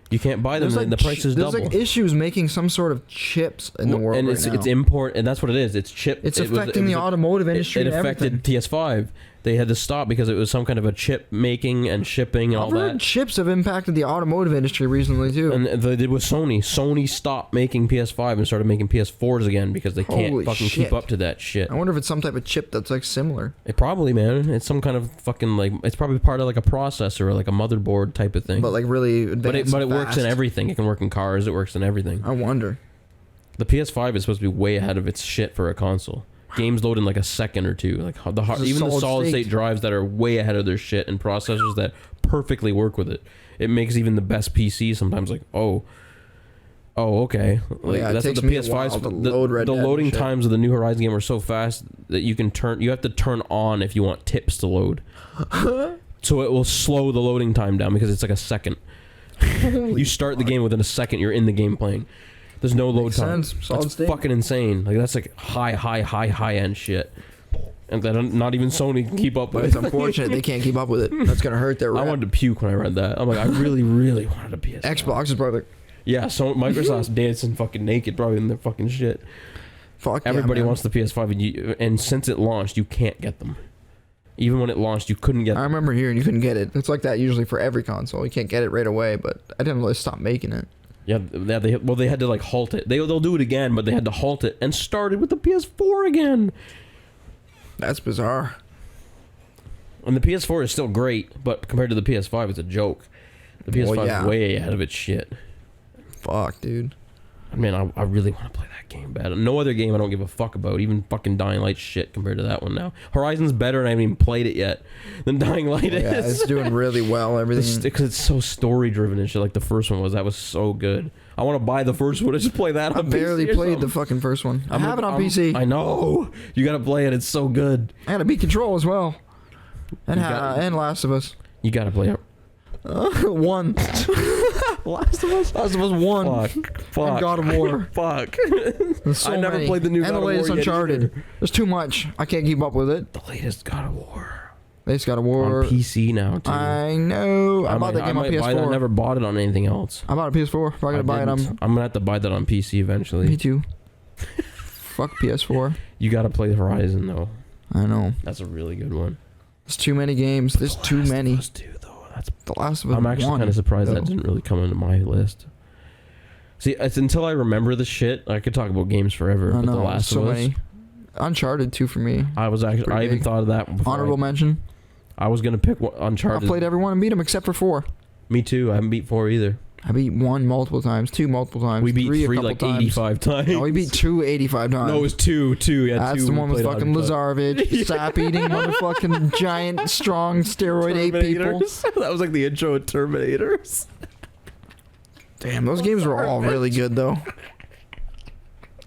Speaker 1: You can't buy them,
Speaker 2: There's
Speaker 1: and
Speaker 2: like
Speaker 1: the price is
Speaker 2: there's
Speaker 1: double.
Speaker 2: like issues making some sort of chips in the world
Speaker 1: and
Speaker 2: right
Speaker 1: it's
Speaker 2: now.
Speaker 1: it's import, and that's what it is. It's chip.
Speaker 2: It's
Speaker 1: it was-
Speaker 2: affecting
Speaker 1: it was
Speaker 2: the
Speaker 1: a-
Speaker 2: automotive industry.
Speaker 1: It
Speaker 2: and
Speaker 1: affected
Speaker 2: everything.
Speaker 1: PS5. They had to stop because it was some kind of a chip making and shipping and all
Speaker 2: I've heard
Speaker 1: that.
Speaker 2: chips have impacted the automotive industry recently too.
Speaker 1: And they did with Sony. Sony stopped making PS5 and started making PS4s again because they can't
Speaker 2: Holy
Speaker 1: fucking
Speaker 2: shit.
Speaker 1: keep up to that shit.
Speaker 2: I wonder if it's some type of chip that's like similar.
Speaker 1: It probably, man. It's some kind of fucking like. It's probably part of like a processor or like a motherboard type of thing.
Speaker 2: But like really advanced.
Speaker 1: But it works in
Speaker 2: fast.
Speaker 1: everything. It can work in cars. It works in everything.
Speaker 2: I wonder.
Speaker 1: The PS5 is supposed to be way ahead of its shit for a console. Games load in like a second or two. Like
Speaker 2: It's a
Speaker 1: even the
Speaker 2: solid
Speaker 1: solid
Speaker 2: state.
Speaker 1: state drives that are way ahead of their shit and processors that perfectly work with it. It makes even the best PC sometimes like okay. Like,
Speaker 2: yeah, it
Speaker 1: that's
Speaker 2: takes
Speaker 1: what the
Speaker 2: me a
Speaker 1: PS5's
Speaker 2: while to
Speaker 1: the,
Speaker 2: load Red
Speaker 1: the
Speaker 2: Dead and
Speaker 1: loading
Speaker 2: shit.
Speaker 1: times of the new Horizon game are so fast that you have to turn on if you want tips to load. So it will slow the loading time down because it's like a second. You start the game within a second, you're in the game playing. There's no load
Speaker 2: Makes
Speaker 1: time.
Speaker 2: sense. Solid
Speaker 1: That's
Speaker 2: state.
Speaker 1: fucking insane. Like that's like high end shit, and that not even Sony can keep up
Speaker 2: But
Speaker 1: with.
Speaker 2: it's unfortunate they can't keep up with it. That's gonna hurt their
Speaker 1: I
Speaker 2: rep.
Speaker 1: wanted to puke when I read that. I'm like, I really wanted a PS.
Speaker 2: Xbox is probably like,
Speaker 1: Yeah, so Microsoft's dancing fucking naked, probably in their fucking shit.
Speaker 2: fuck.
Speaker 1: Everybody
Speaker 2: yeah, man.
Speaker 1: wants the PS5, and since it launched, you can't get them. Even when it launched, you couldn't get
Speaker 2: I
Speaker 1: them.
Speaker 2: remember hearing you couldn't get it. It's like that usually for every console. You can't get it right away, but I didn't really stop making it.
Speaker 1: Yeah, they had to like halt it. They'll do it again, but they had to halt it and started with the PS4 again.
Speaker 2: That's bizarre.
Speaker 1: And the PS4 is still great, but compared to the PS5, it's a joke. The PS5
Speaker 2: Well, yeah.
Speaker 1: is way ahead of its shit.
Speaker 2: Fuck, dude.
Speaker 1: I mean, I really want to play that game bad. No other game I don't give a fuck about. Even fucking Dying Light shit compared to that one now. Horizon's better and I haven't even played it yet than Dying Light
Speaker 2: Yeah,
Speaker 1: is.
Speaker 2: it's doing really well. Everything.
Speaker 1: Because it's so story driven and shit like the first one was. That was so good. I want to buy the first one and just play that
Speaker 2: I
Speaker 1: on
Speaker 2: barely
Speaker 1: PC or
Speaker 2: played the
Speaker 1: something.
Speaker 2: fucking first one. I have it on
Speaker 1: I'm-
Speaker 2: PC.
Speaker 1: I know. You gotta play it. It's so good.
Speaker 2: I had to beat Control as well. And
Speaker 1: You got-
Speaker 2: and Last of Us.
Speaker 1: You gotta play it.
Speaker 2: 1.
Speaker 1: Last of Us?
Speaker 2: Last of Us 1.
Speaker 1: Fuck.
Speaker 2: And God of War.
Speaker 1: Fuck.
Speaker 2: There's so
Speaker 1: I never
Speaker 2: many.
Speaker 1: played the new
Speaker 2: and
Speaker 1: God
Speaker 2: the
Speaker 1: of War
Speaker 2: latest
Speaker 1: yet
Speaker 2: Uncharted.
Speaker 1: either.
Speaker 2: There's too much. I can't keep up with it.
Speaker 1: The latest God of War.
Speaker 2: Latest God of War.
Speaker 1: On PC now, too.
Speaker 2: I know. I bought that game on
Speaker 1: might buy that. I
Speaker 2: PS4.
Speaker 1: never bought it on anything else.
Speaker 2: I bought a PS4. If I gotta buy it,
Speaker 1: didn't. I'm gonna have to buy that on PC eventually.
Speaker 2: Me too. Fuck PS4.
Speaker 1: You gotta play Horizon though.
Speaker 2: I know.
Speaker 1: That's a really good one.
Speaker 2: There's too many games. There's too
Speaker 1: Last of
Speaker 2: many.
Speaker 1: Us 2, though. That's.
Speaker 2: The Last of Us
Speaker 1: I'm actually
Speaker 2: 1,
Speaker 1: kind of surprised
Speaker 2: though.
Speaker 1: that didn't really come into my list. See, it's until I remember the shit. I could talk about games forever.
Speaker 2: I
Speaker 1: But
Speaker 2: know.
Speaker 1: The Last
Speaker 2: so
Speaker 1: of Us.
Speaker 2: many. Uncharted 2 for me.
Speaker 1: I was actually.
Speaker 2: Pretty
Speaker 1: I even
Speaker 2: big.
Speaker 1: thought of that. Before
Speaker 2: Honorable mention.
Speaker 1: I was gonna pick
Speaker 2: I
Speaker 1: Uncharted.
Speaker 2: played every one and beat them except for 4.
Speaker 1: Me too. I haven't beat 4 either.
Speaker 2: I beat 1 multiple times, 2 multiple times.
Speaker 1: We beat 3
Speaker 2: a couple
Speaker 1: like
Speaker 2: times.
Speaker 1: 85 times.
Speaker 2: No, we beat 2 85 times.
Speaker 1: No, it was 2. Yeah,
Speaker 2: That's
Speaker 1: 2
Speaker 2: the
Speaker 1: we
Speaker 2: one with
Speaker 1: played
Speaker 2: fucking
Speaker 1: 100 times.
Speaker 2: Lazarevic, sap-eating motherfucking giant, strong, steroid ape people.
Speaker 1: Terminators. That was like the intro of Terminators.
Speaker 2: Damn, those games were all really good, though.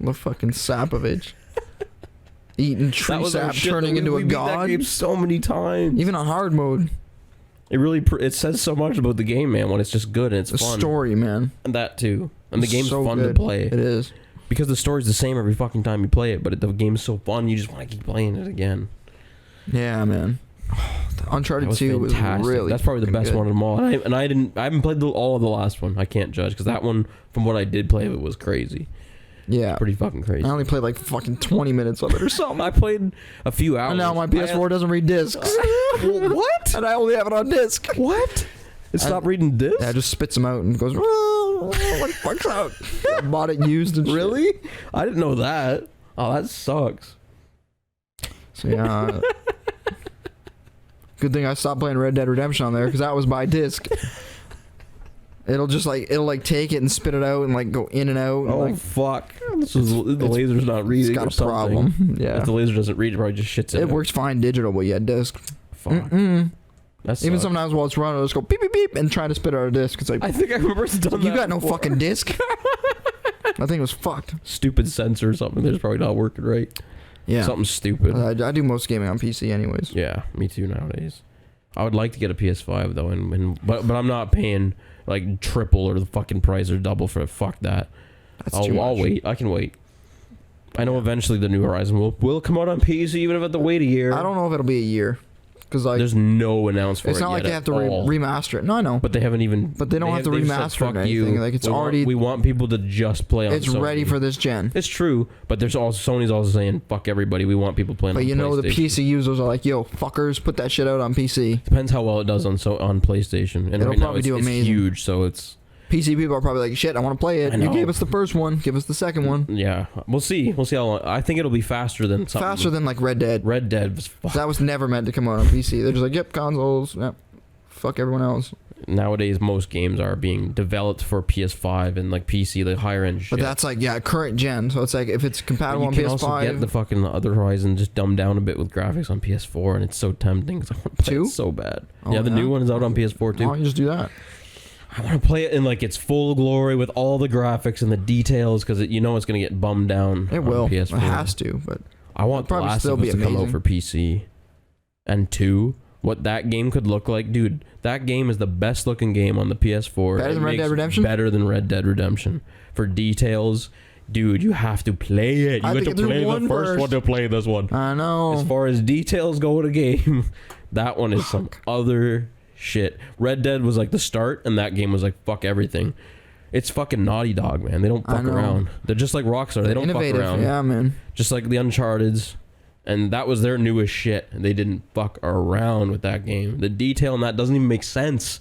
Speaker 2: The fucking Sapovich. Eating tree
Speaker 1: That was our
Speaker 2: sap,
Speaker 1: shit.
Speaker 2: turning into
Speaker 1: we
Speaker 2: a
Speaker 1: beat that
Speaker 2: god.
Speaker 1: game so many times.
Speaker 2: Even on hard mode.
Speaker 1: It really it says so much about the game, man. When it's just good and it's
Speaker 2: The
Speaker 1: fun.
Speaker 2: story, man.
Speaker 1: And that too. And the
Speaker 2: It's
Speaker 1: game's
Speaker 2: so
Speaker 1: fun
Speaker 2: good.
Speaker 1: to play.
Speaker 2: It is.
Speaker 1: Because the story's the same every fucking time you play it, but the game's so fun, you just want to keep playing it again.
Speaker 2: Yeah, man.
Speaker 1: That
Speaker 2: Uncharted
Speaker 1: was
Speaker 2: 2 was
Speaker 1: fantastic.
Speaker 2: really
Speaker 1: That's probably the
Speaker 2: fucking
Speaker 1: best
Speaker 2: good.
Speaker 1: one of them all. And I haven't played all of the last one. I can't judge because that one, from what I did play of it, was crazy.
Speaker 2: Yeah.
Speaker 1: Pretty fucking crazy.
Speaker 2: I only played like fucking 20 minutes of it or something.
Speaker 1: I played a few hours.
Speaker 2: And now my PS4 doesn't read discs.
Speaker 1: What?
Speaker 2: And I only have it on disc.
Speaker 1: What? It stopped reading discs?
Speaker 2: Yeah, it just spits them out and goes, what fucks out? I bought it used and shit.
Speaker 1: Really? I didn't know that. Oh, that sucks.
Speaker 2: So yeah. Good thing I stopped playing Red Dead Redemption on there because that was by disc. It'll take it and spit it out and like go in and out. And
Speaker 1: Oh,
Speaker 2: like,
Speaker 1: fuck. The laser's not reading.
Speaker 2: it's got
Speaker 1: or
Speaker 2: a
Speaker 1: something.
Speaker 2: problem. Yeah.
Speaker 1: If the laser doesn't read, it probably just shits it.
Speaker 2: It works fine digital, but yeah, disc.
Speaker 1: Fuck.
Speaker 2: Mm-mm.
Speaker 1: That
Speaker 2: Even
Speaker 1: sucks.
Speaker 2: sometimes while it's running, it'll just go beep beep beep and try to spit out a disc. It's like
Speaker 1: I think I remember it's done
Speaker 2: you
Speaker 1: that
Speaker 2: got no
Speaker 1: before.
Speaker 2: fucking disc. I think it was fucked.
Speaker 1: Stupid sensor or something. That's probably not working right.
Speaker 2: Yeah.
Speaker 1: Something stupid.
Speaker 2: I do most gaming on PC anyways.
Speaker 1: Yeah, me too nowadays. I would like to get a PS5 though, but I'm not paying like triple or the fucking price or double for it. Fuck that.
Speaker 2: That's too much.
Speaker 1: I'll wait. I can wait. I know eventually the new Horizon will come out on PC, even if I have to wait a year.
Speaker 2: I don't know if it'll be a year, because like
Speaker 1: There's no announcement for it.
Speaker 2: it's not like
Speaker 1: yet
Speaker 2: they have to
Speaker 1: at all.
Speaker 2: remaster it. No, I know.
Speaker 1: But they haven't even.
Speaker 2: But they don't have to
Speaker 1: they've said,
Speaker 2: remaster it or
Speaker 1: "Fuck
Speaker 2: anything."
Speaker 1: you.
Speaker 2: Like, it's
Speaker 1: We want-
Speaker 2: already-
Speaker 1: we want people to just play on.
Speaker 2: It's
Speaker 1: Sony.
Speaker 2: ready for this gen.
Speaker 1: It's true, but there's also Sony's also saying fuck everybody. We want people playing.
Speaker 2: But
Speaker 1: on
Speaker 2: you know the
Speaker 1: PlayStation.
Speaker 2: PC users are like, yo, fuckers, put that shit out on PC.
Speaker 1: Depends how well it does on PlayStation. And
Speaker 2: It'll
Speaker 1: right now
Speaker 2: probably
Speaker 1: it's,
Speaker 2: do
Speaker 1: it's
Speaker 2: amazing.
Speaker 1: huge, so it's
Speaker 2: PC people are probably like, shit, I want to play it.
Speaker 1: I
Speaker 2: You
Speaker 1: know.
Speaker 2: gave us the first one, give us the second one.
Speaker 1: yeah. We'll see. We'll see how long. I think it'll be faster than something.
Speaker 2: Faster than like Red Dead.
Speaker 1: Red Dead was fuck.
Speaker 2: That was never meant to come out on PC. They're just like, yep, consoles, yep. Fuck everyone else.
Speaker 1: Nowadays most games are being developed for PS5 and like PC, the higher end shit.
Speaker 2: But that's like, yeah, current gen. So it's like, if it's
Speaker 1: But
Speaker 2: compatible
Speaker 1: you
Speaker 2: on
Speaker 1: can
Speaker 2: PS5.
Speaker 1: also get the fucking other Horizon just dumbed down a bit with graphics on PS4, and it's so tempting because I want to play
Speaker 2: Two?
Speaker 1: it so bad.
Speaker 2: Oh,
Speaker 1: yeah, the
Speaker 2: yeah?
Speaker 1: new one is out on PS4
Speaker 2: Why
Speaker 1: too.
Speaker 2: don't you just do that?
Speaker 1: I want to play it in like its full glory with all the graphics and the details because you know it's gonna get bummed down.
Speaker 2: It
Speaker 1: on
Speaker 2: will.
Speaker 1: PS4.
Speaker 2: It has to, but
Speaker 1: I want The
Speaker 2: It'll probably
Speaker 1: Last
Speaker 2: still
Speaker 1: of Us
Speaker 2: be
Speaker 1: to come out
Speaker 2: amazing.
Speaker 1: for PC. And 2, what that game could look like, dude. That game is the best looking game on the PS4.
Speaker 2: Better
Speaker 1: It
Speaker 2: than Red
Speaker 1: makes
Speaker 2: Dead Redemption?
Speaker 1: Better than Red Dead Redemption for details. Dude, you have to play it. You
Speaker 2: I
Speaker 1: have
Speaker 2: think
Speaker 1: to
Speaker 2: it's
Speaker 1: play the
Speaker 2: one
Speaker 1: first
Speaker 2: first.
Speaker 1: one to play this one.
Speaker 2: I know.
Speaker 1: As far as details go in a game, that one is some other shit. Red Dead was like the start, and that game was like fuck everything. It's fucking Naughty Dog, man. They don't
Speaker 2: I
Speaker 1: fuck
Speaker 2: know.
Speaker 1: around. They're just like Rockstar. They don't
Speaker 2: Innovative,
Speaker 1: fuck around.
Speaker 2: yeah, man.
Speaker 1: Just like the Uncharted's. And that was their newest shit. And they didn't fuck around with that game. The detail in that doesn't even make sense.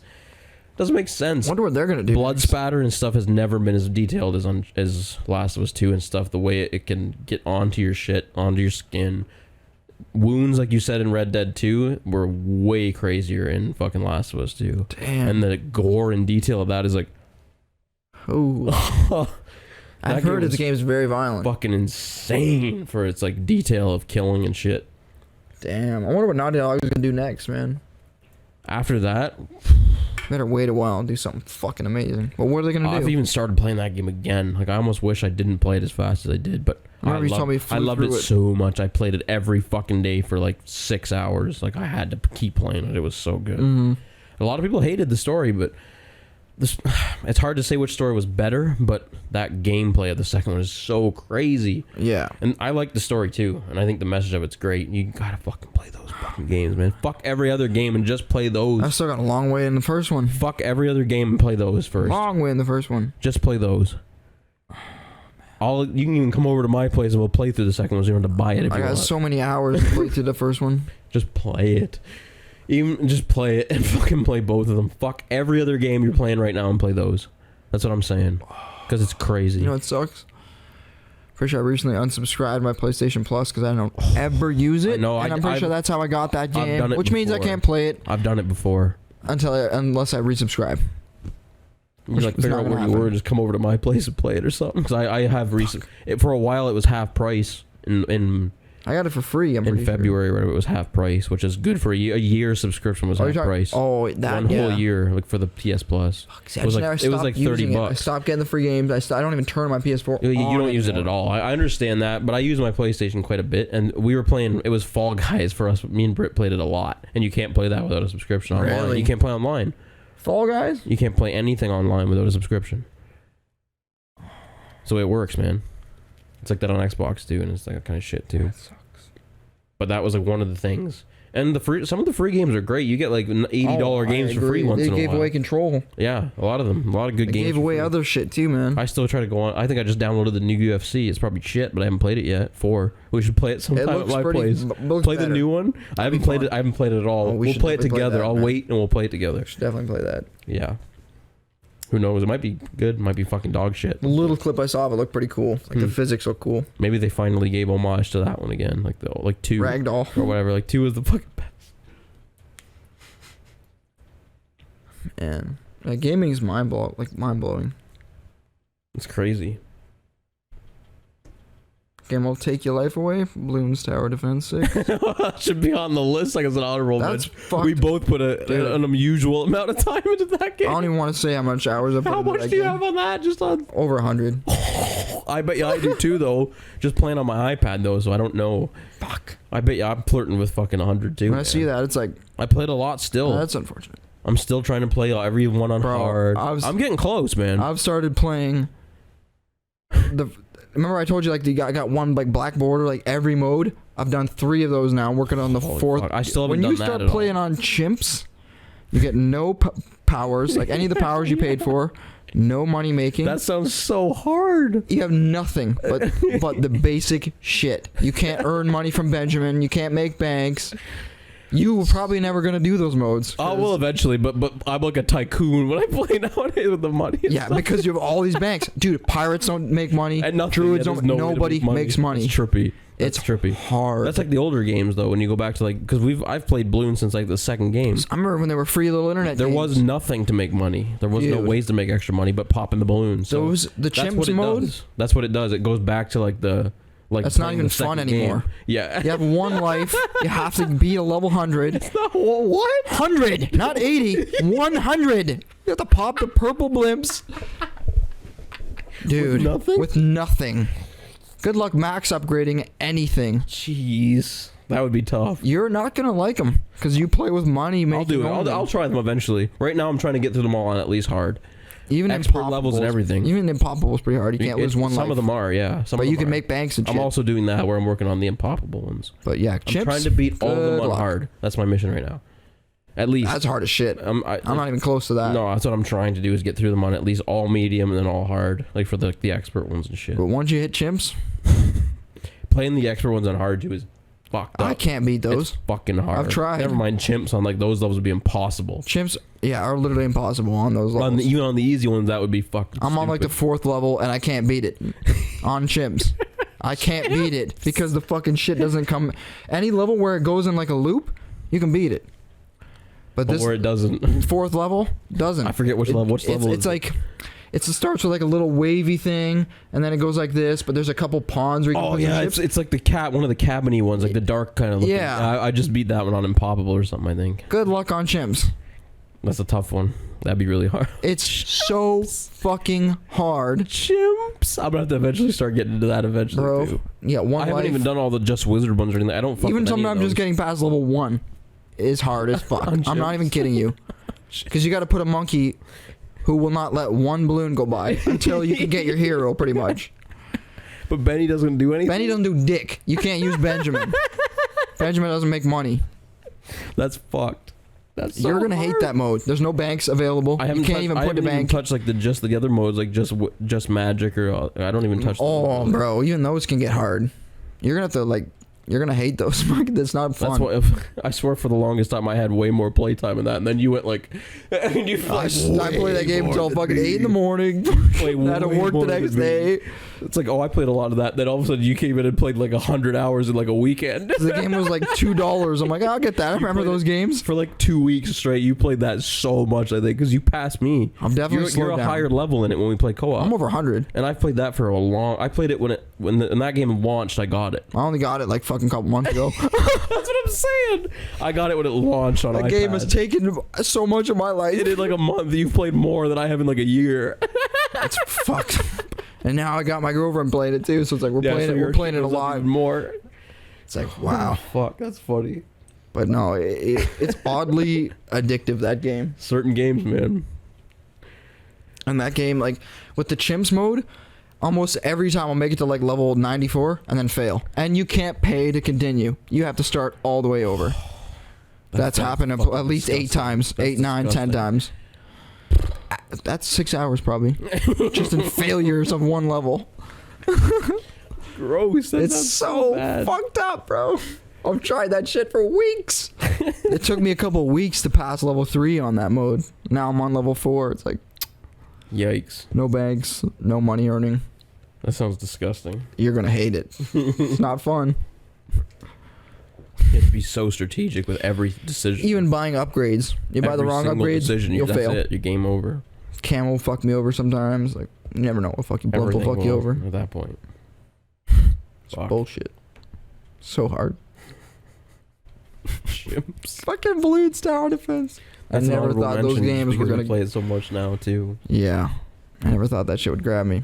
Speaker 1: Doesn't make sense.
Speaker 2: Wonder what they're gonna do.
Speaker 1: Blood
Speaker 2: next.
Speaker 1: spatter and stuff has never been as detailed as Last of Us 2 and stuff. The way it can get onto your shit, onto your skin. Wounds, like you said in Red Dead 2, were way crazier in fucking Last of Us 2.
Speaker 2: Damn.
Speaker 1: And the gore and detail of that is like
Speaker 2: Oh,
Speaker 1: that
Speaker 2: I've heard
Speaker 1: game
Speaker 2: this game's very violent.
Speaker 1: fucking insane for its like detail of killing and shit.
Speaker 2: Damn. I wonder what Naughty Dog is gonna do next, man.
Speaker 1: After that,
Speaker 2: Better wait a while and do something fucking amazing. But what are they gonna
Speaker 1: I've
Speaker 2: do?
Speaker 1: even started playing that game again. Like I almost wish I didn't play it as fast as I did, but
Speaker 2: Remember you told me you
Speaker 1: I
Speaker 2: flew
Speaker 1: loved it
Speaker 2: through it.
Speaker 1: so much. I played it every fucking day for like 6 hours. Like I had to keep playing it. It was so good.
Speaker 2: Mm-hmm.
Speaker 1: A lot of people hated the story, but it's hard to say which story was better. But that gameplay of the second one is so crazy,
Speaker 2: Yeah.
Speaker 1: and I like the story too. And I think the message of it's great. You gotta fucking play those fucking games, man. Fuck every other game and just play those.
Speaker 2: I still got a long way in the first one.
Speaker 1: Fuck every other game and play those first.
Speaker 2: Long way in the first one.
Speaker 1: Just play those. You can even come over to my place and we'll play through the second one. So you don't have to buy it if
Speaker 2: I
Speaker 1: you
Speaker 2: got
Speaker 1: want.
Speaker 2: so many hours to play through the first one.
Speaker 1: Just play it. Even just play it and fucking play both of them. Fuck every other game you're playing right now and play those. That's what I'm saying. Because it's crazy.
Speaker 2: You know what sucks? Pretty sure I recently unsubscribed my PlayStation Plus because I don't ever use it.
Speaker 1: I know,
Speaker 2: and I'm pretty sure that's how I got that
Speaker 1: I've
Speaker 2: game.
Speaker 1: done it
Speaker 2: Which means I
Speaker 1: before.
Speaker 2: can't play it.
Speaker 1: I've done it before.
Speaker 2: unless I resubscribe.
Speaker 1: You like
Speaker 2: It's
Speaker 1: figure
Speaker 2: not
Speaker 1: out
Speaker 2: gonna
Speaker 1: where you
Speaker 2: happen.
Speaker 1: were, just come over to my place and play it or something. Because I have recent. For a while, it was half price in
Speaker 2: I got it for free. I'm pretty
Speaker 1: February, where it was half price, which is good for a year. A year subscription was
Speaker 2: Sure.
Speaker 1: half price.
Speaker 2: Oh, that
Speaker 1: One
Speaker 2: yeah.
Speaker 1: whole year, like for the PS Plus.
Speaker 2: See,
Speaker 1: It was
Speaker 2: I
Speaker 1: like
Speaker 2: just
Speaker 1: it was
Speaker 2: stopped
Speaker 1: like 30
Speaker 2: using it. I
Speaker 1: bucks.
Speaker 2: stopped getting the free games. I don't even turn my PS4
Speaker 1: You
Speaker 2: on
Speaker 1: don't use it at
Speaker 2: anymore.
Speaker 1: all. I understand that, but I use my PlayStation quite a bit, and we were playing. It was Fall Guys for us. Me and Britt played it a lot, and you can't play that without a subscription online.
Speaker 2: Really?
Speaker 1: You can't play online.
Speaker 2: Fall Guys?
Speaker 1: You can't play anything online without a subscription. So it works, man. It's like that on Xbox too, and it's like that kind of shit too.
Speaker 2: That sucks.
Speaker 1: But that was like one of the things. And some of the free games are great. You get like $80
Speaker 2: Oh,
Speaker 1: games
Speaker 2: I
Speaker 1: for free
Speaker 2: agree.
Speaker 1: once
Speaker 2: They
Speaker 1: in a
Speaker 2: gave
Speaker 1: while.
Speaker 2: away Control.
Speaker 1: Yeah, a lot of them. A lot of good
Speaker 2: They
Speaker 1: games.
Speaker 2: gave
Speaker 1: for
Speaker 2: away
Speaker 1: free.
Speaker 2: other shit too, man.
Speaker 1: I still try to go on. I think I just downloaded the new UFC. It's probably shit, but I haven't played it yet. 4. We should play it sometime
Speaker 2: It
Speaker 1: at
Speaker 2: looks
Speaker 1: my
Speaker 2: pretty.
Speaker 1: place.
Speaker 2: Looks
Speaker 1: Play
Speaker 2: better.
Speaker 1: the new one. I haven't
Speaker 2: be
Speaker 1: played
Speaker 2: fun.
Speaker 1: it. I haven't played it at all.
Speaker 2: Oh, we
Speaker 1: We'll
Speaker 2: should
Speaker 1: play it
Speaker 2: definitely play
Speaker 1: together.
Speaker 2: that,
Speaker 1: I'll
Speaker 2: man.
Speaker 1: wait and we'll play it together.
Speaker 2: Should definitely play that.
Speaker 1: Yeah. Who knows? It might be good. It might be fucking dog shit.
Speaker 2: The little clip I saw of it looked pretty cool. Like the
Speaker 1: Hmm.
Speaker 2: physics look cool.
Speaker 1: Maybe they finally gave homage to that one again, like 2
Speaker 2: Ragdoll.
Speaker 1: or whatever. Like 2 is the fucking best.
Speaker 2: And gaming is mind blowing.
Speaker 1: It's crazy.
Speaker 2: Game will take your life away. Bloons Tower Defense 6.
Speaker 1: Should be on the list like as an honorable
Speaker 2: That's
Speaker 1: mention.
Speaker 2: fucked.
Speaker 1: We both put
Speaker 2: Dude.
Speaker 1: an unusual amount of time into that
Speaker 2: I
Speaker 1: game.
Speaker 2: don't even want to say how much hours I put
Speaker 1: How
Speaker 2: into
Speaker 1: much
Speaker 2: that
Speaker 1: do you
Speaker 2: game.
Speaker 1: have on that? Just on.
Speaker 2: Over 100.
Speaker 1: I bet you I do too, though. Just playing on my iPad though, so I don't know.
Speaker 2: Fuck.
Speaker 1: I bet you I'm flirting with fucking 100 too.
Speaker 2: When I
Speaker 1: man.
Speaker 2: see that, it's like,
Speaker 1: I played a lot still.
Speaker 2: that's unfortunate.
Speaker 1: I'm still trying to play every one on
Speaker 2: Bro,
Speaker 1: hard. I'm getting close, man.
Speaker 2: I've started playing remember I told you like I got one like black border like every mode. I've done 3 of those now. I'm working on the
Speaker 1: Holy
Speaker 2: 4th.
Speaker 1: fuck, I still haven't
Speaker 2: when
Speaker 1: done
Speaker 2: you
Speaker 1: that
Speaker 2: start
Speaker 1: at
Speaker 2: playing on chimps, you get no powers, like any of the powers you paid for, no money making.
Speaker 1: That sounds so hard.
Speaker 2: You have nothing but the basic shit. You can't earn money from Benjamin. You can't make banks. You were probably never gonna do those modes.
Speaker 1: I will eventually, but I'm like a tycoon when I play nowadays with the money. and
Speaker 2: Yeah,
Speaker 1: stuff.
Speaker 2: because you have all these banks, dude. Pirates don't make money.
Speaker 1: And nothing.
Speaker 2: Druids
Speaker 1: Yeah,
Speaker 2: don't.
Speaker 1: there's no way to
Speaker 2: Nobody
Speaker 1: make
Speaker 2: makes money.
Speaker 1: It's trippy. It's
Speaker 2: It's
Speaker 1: trippy.
Speaker 2: hard.
Speaker 1: That's like the older games though. When you go back to like, because I've played Bloons since like the second game.
Speaker 2: I remember when they were free little internet.
Speaker 1: There
Speaker 2: games.
Speaker 1: was nothing to make money. There was no
Speaker 2: Dude.
Speaker 1: ways to make extra money but popping the balloons. So
Speaker 2: the
Speaker 1: that's what
Speaker 2: chimps
Speaker 1: it
Speaker 2: mode.
Speaker 1: does. That's what it does. It goes back to like the
Speaker 2: That's not
Speaker 1: playing
Speaker 2: even
Speaker 1: the
Speaker 2: fun
Speaker 1: second game.
Speaker 2: anymore.
Speaker 1: Yeah.
Speaker 2: You have one life. You have to beat a level 100.
Speaker 1: What?
Speaker 2: 100, not 80. 100. You have to pop the purple blimps. Dude,
Speaker 1: nothing?
Speaker 2: with nothing. Good luck max upgrading anything.
Speaker 1: Jeez, that would be tough.
Speaker 2: You're not gonna like them because you play with money.
Speaker 1: I'll do it. I'll try them eventually. Right now, I'm trying to get through them all on at least hard.
Speaker 2: Even
Speaker 1: expert levels and
Speaker 2: Impoppables-
Speaker 1: everything.
Speaker 2: Even Impossible is pretty hard. You can't lose one
Speaker 1: Some
Speaker 2: life.
Speaker 1: of them are, yeah. Some
Speaker 2: but
Speaker 1: of
Speaker 2: you
Speaker 1: them
Speaker 2: can
Speaker 1: are.
Speaker 2: make banks and shit.
Speaker 1: I'm also doing that where I'm working on the impoppable ones.
Speaker 2: But yeah,
Speaker 1: I'm
Speaker 2: chimps.
Speaker 1: trying to beat all of them
Speaker 2: good
Speaker 1: on
Speaker 2: luck.
Speaker 1: hard. That's my mission right now. At least.
Speaker 2: That's hard as shit.
Speaker 1: I'm
Speaker 2: not even close to that.
Speaker 1: No, that's what I'm trying to do is get through them on at least all medium and then all hard, like for the expert ones and shit.
Speaker 2: But once you hit chimps,
Speaker 1: Playing the expert ones on hard too is fucked up.
Speaker 2: I can't beat those.
Speaker 1: It's fucking hard.
Speaker 2: I've tried.
Speaker 1: Never mind chimps on like those levels would be impossible.
Speaker 2: Chimps, yeah, are literally impossible on those levels.
Speaker 1: Even on the easy ones, that would be fucking.
Speaker 2: I'm on like the
Speaker 1: stupid.
Speaker 2: 4th level and I can't beat it on chimps. I can't beat it because the fucking shit doesn't come. Any level where it goes in like a loop, you can beat it. But
Speaker 1: But
Speaker 2: this
Speaker 1: where it doesn't.
Speaker 2: 4th level doesn't.
Speaker 1: I forget which level. Which level?
Speaker 2: It's like. It starts with like a little wavy thing, and then it goes like this. But there's a couple ponds where you can
Speaker 1: Oh
Speaker 2: put your
Speaker 1: yeah,
Speaker 2: ships.
Speaker 1: it's like one of the cabiny ones, like the dark kind of. Looking.
Speaker 2: Yeah.
Speaker 1: I just beat that one on Impoppable or something. I think
Speaker 2: Good luck on chimps.
Speaker 1: that's a tough one. That'd be really hard.
Speaker 2: It's so fucking hard,
Speaker 1: Chimps. I'm gonna have to eventually start getting into that eventually
Speaker 2: bro.
Speaker 1: too.
Speaker 2: Yeah, one
Speaker 1: I haven't
Speaker 2: life.
Speaker 1: even done all the Just Wizard ones or anything. I don't. Fuck
Speaker 2: Even
Speaker 1: with any of
Speaker 2: sometimes just
Speaker 1: those.
Speaker 2: getting past level 1 is hard as fuck.
Speaker 1: On
Speaker 2: I'm not
Speaker 1: chimps.
Speaker 2: even kidding you. Because you got to put a monkey who will not let one balloon go by until you can get your hero, pretty much.
Speaker 1: But Benny doesn't do anything.
Speaker 2: Benny doesn't do dick. You can't use Benjamin. Benjamin doesn't make money.
Speaker 1: That's fucked. That's so
Speaker 2: You're gonna hate
Speaker 1: hard.
Speaker 2: that mode. There's no banks available.
Speaker 1: I haven't
Speaker 2: You can't
Speaker 1: touched-
Speaker 2: even
Speaker 1: I
Speaker 2: put a
Speaker 1: haven't even
Speaker 2: bank.
Speaker 1: touched like the other modes, like just magic or I don't even touch.
Speaker 2: Oh,
Speaker 1: those.
Speaker 2: bro, even those can get hard. You're gonna have to like You're gonna hate those. That's not fun.
Speaker 1: That's what I swear for the longest time I had way more playtime in that, and then you went like, and you
Speaker 2: I played that game until fucking 8 in the morning. I had to work the next day.
Speaker 1: It's like, oh, I played a lot of that. Then all of a sudden you came in and played like 100 hours in like a weekend.
Speaker 2: The game was like $2. I'm like, I'll get that. I remember those games.
Speaker 1: For like 2 weeks straight, you played that so much, I think, because you passed me.
Speaker 2: I'm definitely
Speaker 1: You're a
Speaker 2: down.
Speaker 1: higher level in it when we play co-op.
Speaker 2: I'm over 100.
Speaker 1: And I played that for a long. I played it when that game launched. I got it.
Speaker 2: I only got it like fucking couple months ago.
Speaker 1: That's what I'm saying. I got it when it launched on
Speaker 2: That
Speaker 1: iPad.
Speaker 2: game has taken so much of my life.
Speaker 1: It in like a month. You've played more than I have in like a year.
Speaker 2: It's fucked. And now I got my girlfriend playing it too, so it's like we're playing it a lot.
Speaker 1: More.
Speaker 2: It's like, wow.
Speaker 1: Fuck, that's funny.
Speaker 2: But no, it's oddly addictive, that game.
Speaker 1: Certain games, man.
Speaker 2: And that game, like with the chimps mode, almost every time I'll make it to like level 94 and then fail. And you can't pay to continue. You have to start all the way over. That's happened at least disgusting. 8 times. That's 8, 9, disgusting. 10 times. That's 6 hours probably. Just in failures of one level.
Speaker 1: Gross.
Speaker 2: It's so fucked up, bro. I've tried that shit for weeks. It took me a couple weeks to pass level 3 on that mode. Now I'm on level 4. It's like,
Speaker 1: yikes.
Speaker 2: No bags, no money earning.
Speaker 1: That sounds disgusting.
Speaker 2: You're gonna hate it. It's not fun.
Speaker 1: You have to be so strategic with every decision.
Speaker 2: Even buying upgrades. You buy the wrong upgrades, you'll fail.
Speaker 1: It. You're game over.
Speaker 2: Cam will fuck me over sometimes. Like, you never know what fucking blimp will fuck you over.
Speaker 1: At that point.
Speaker 2: It's bullshit. So hard.
Speaker 1: Chimps.
Speaker 2: Fucking Bloons Tower Defense. I never thought those games were gonna
Speaker 1: play it so much now too.
Speaker 2: Yeah, I never thought that shit would grab me.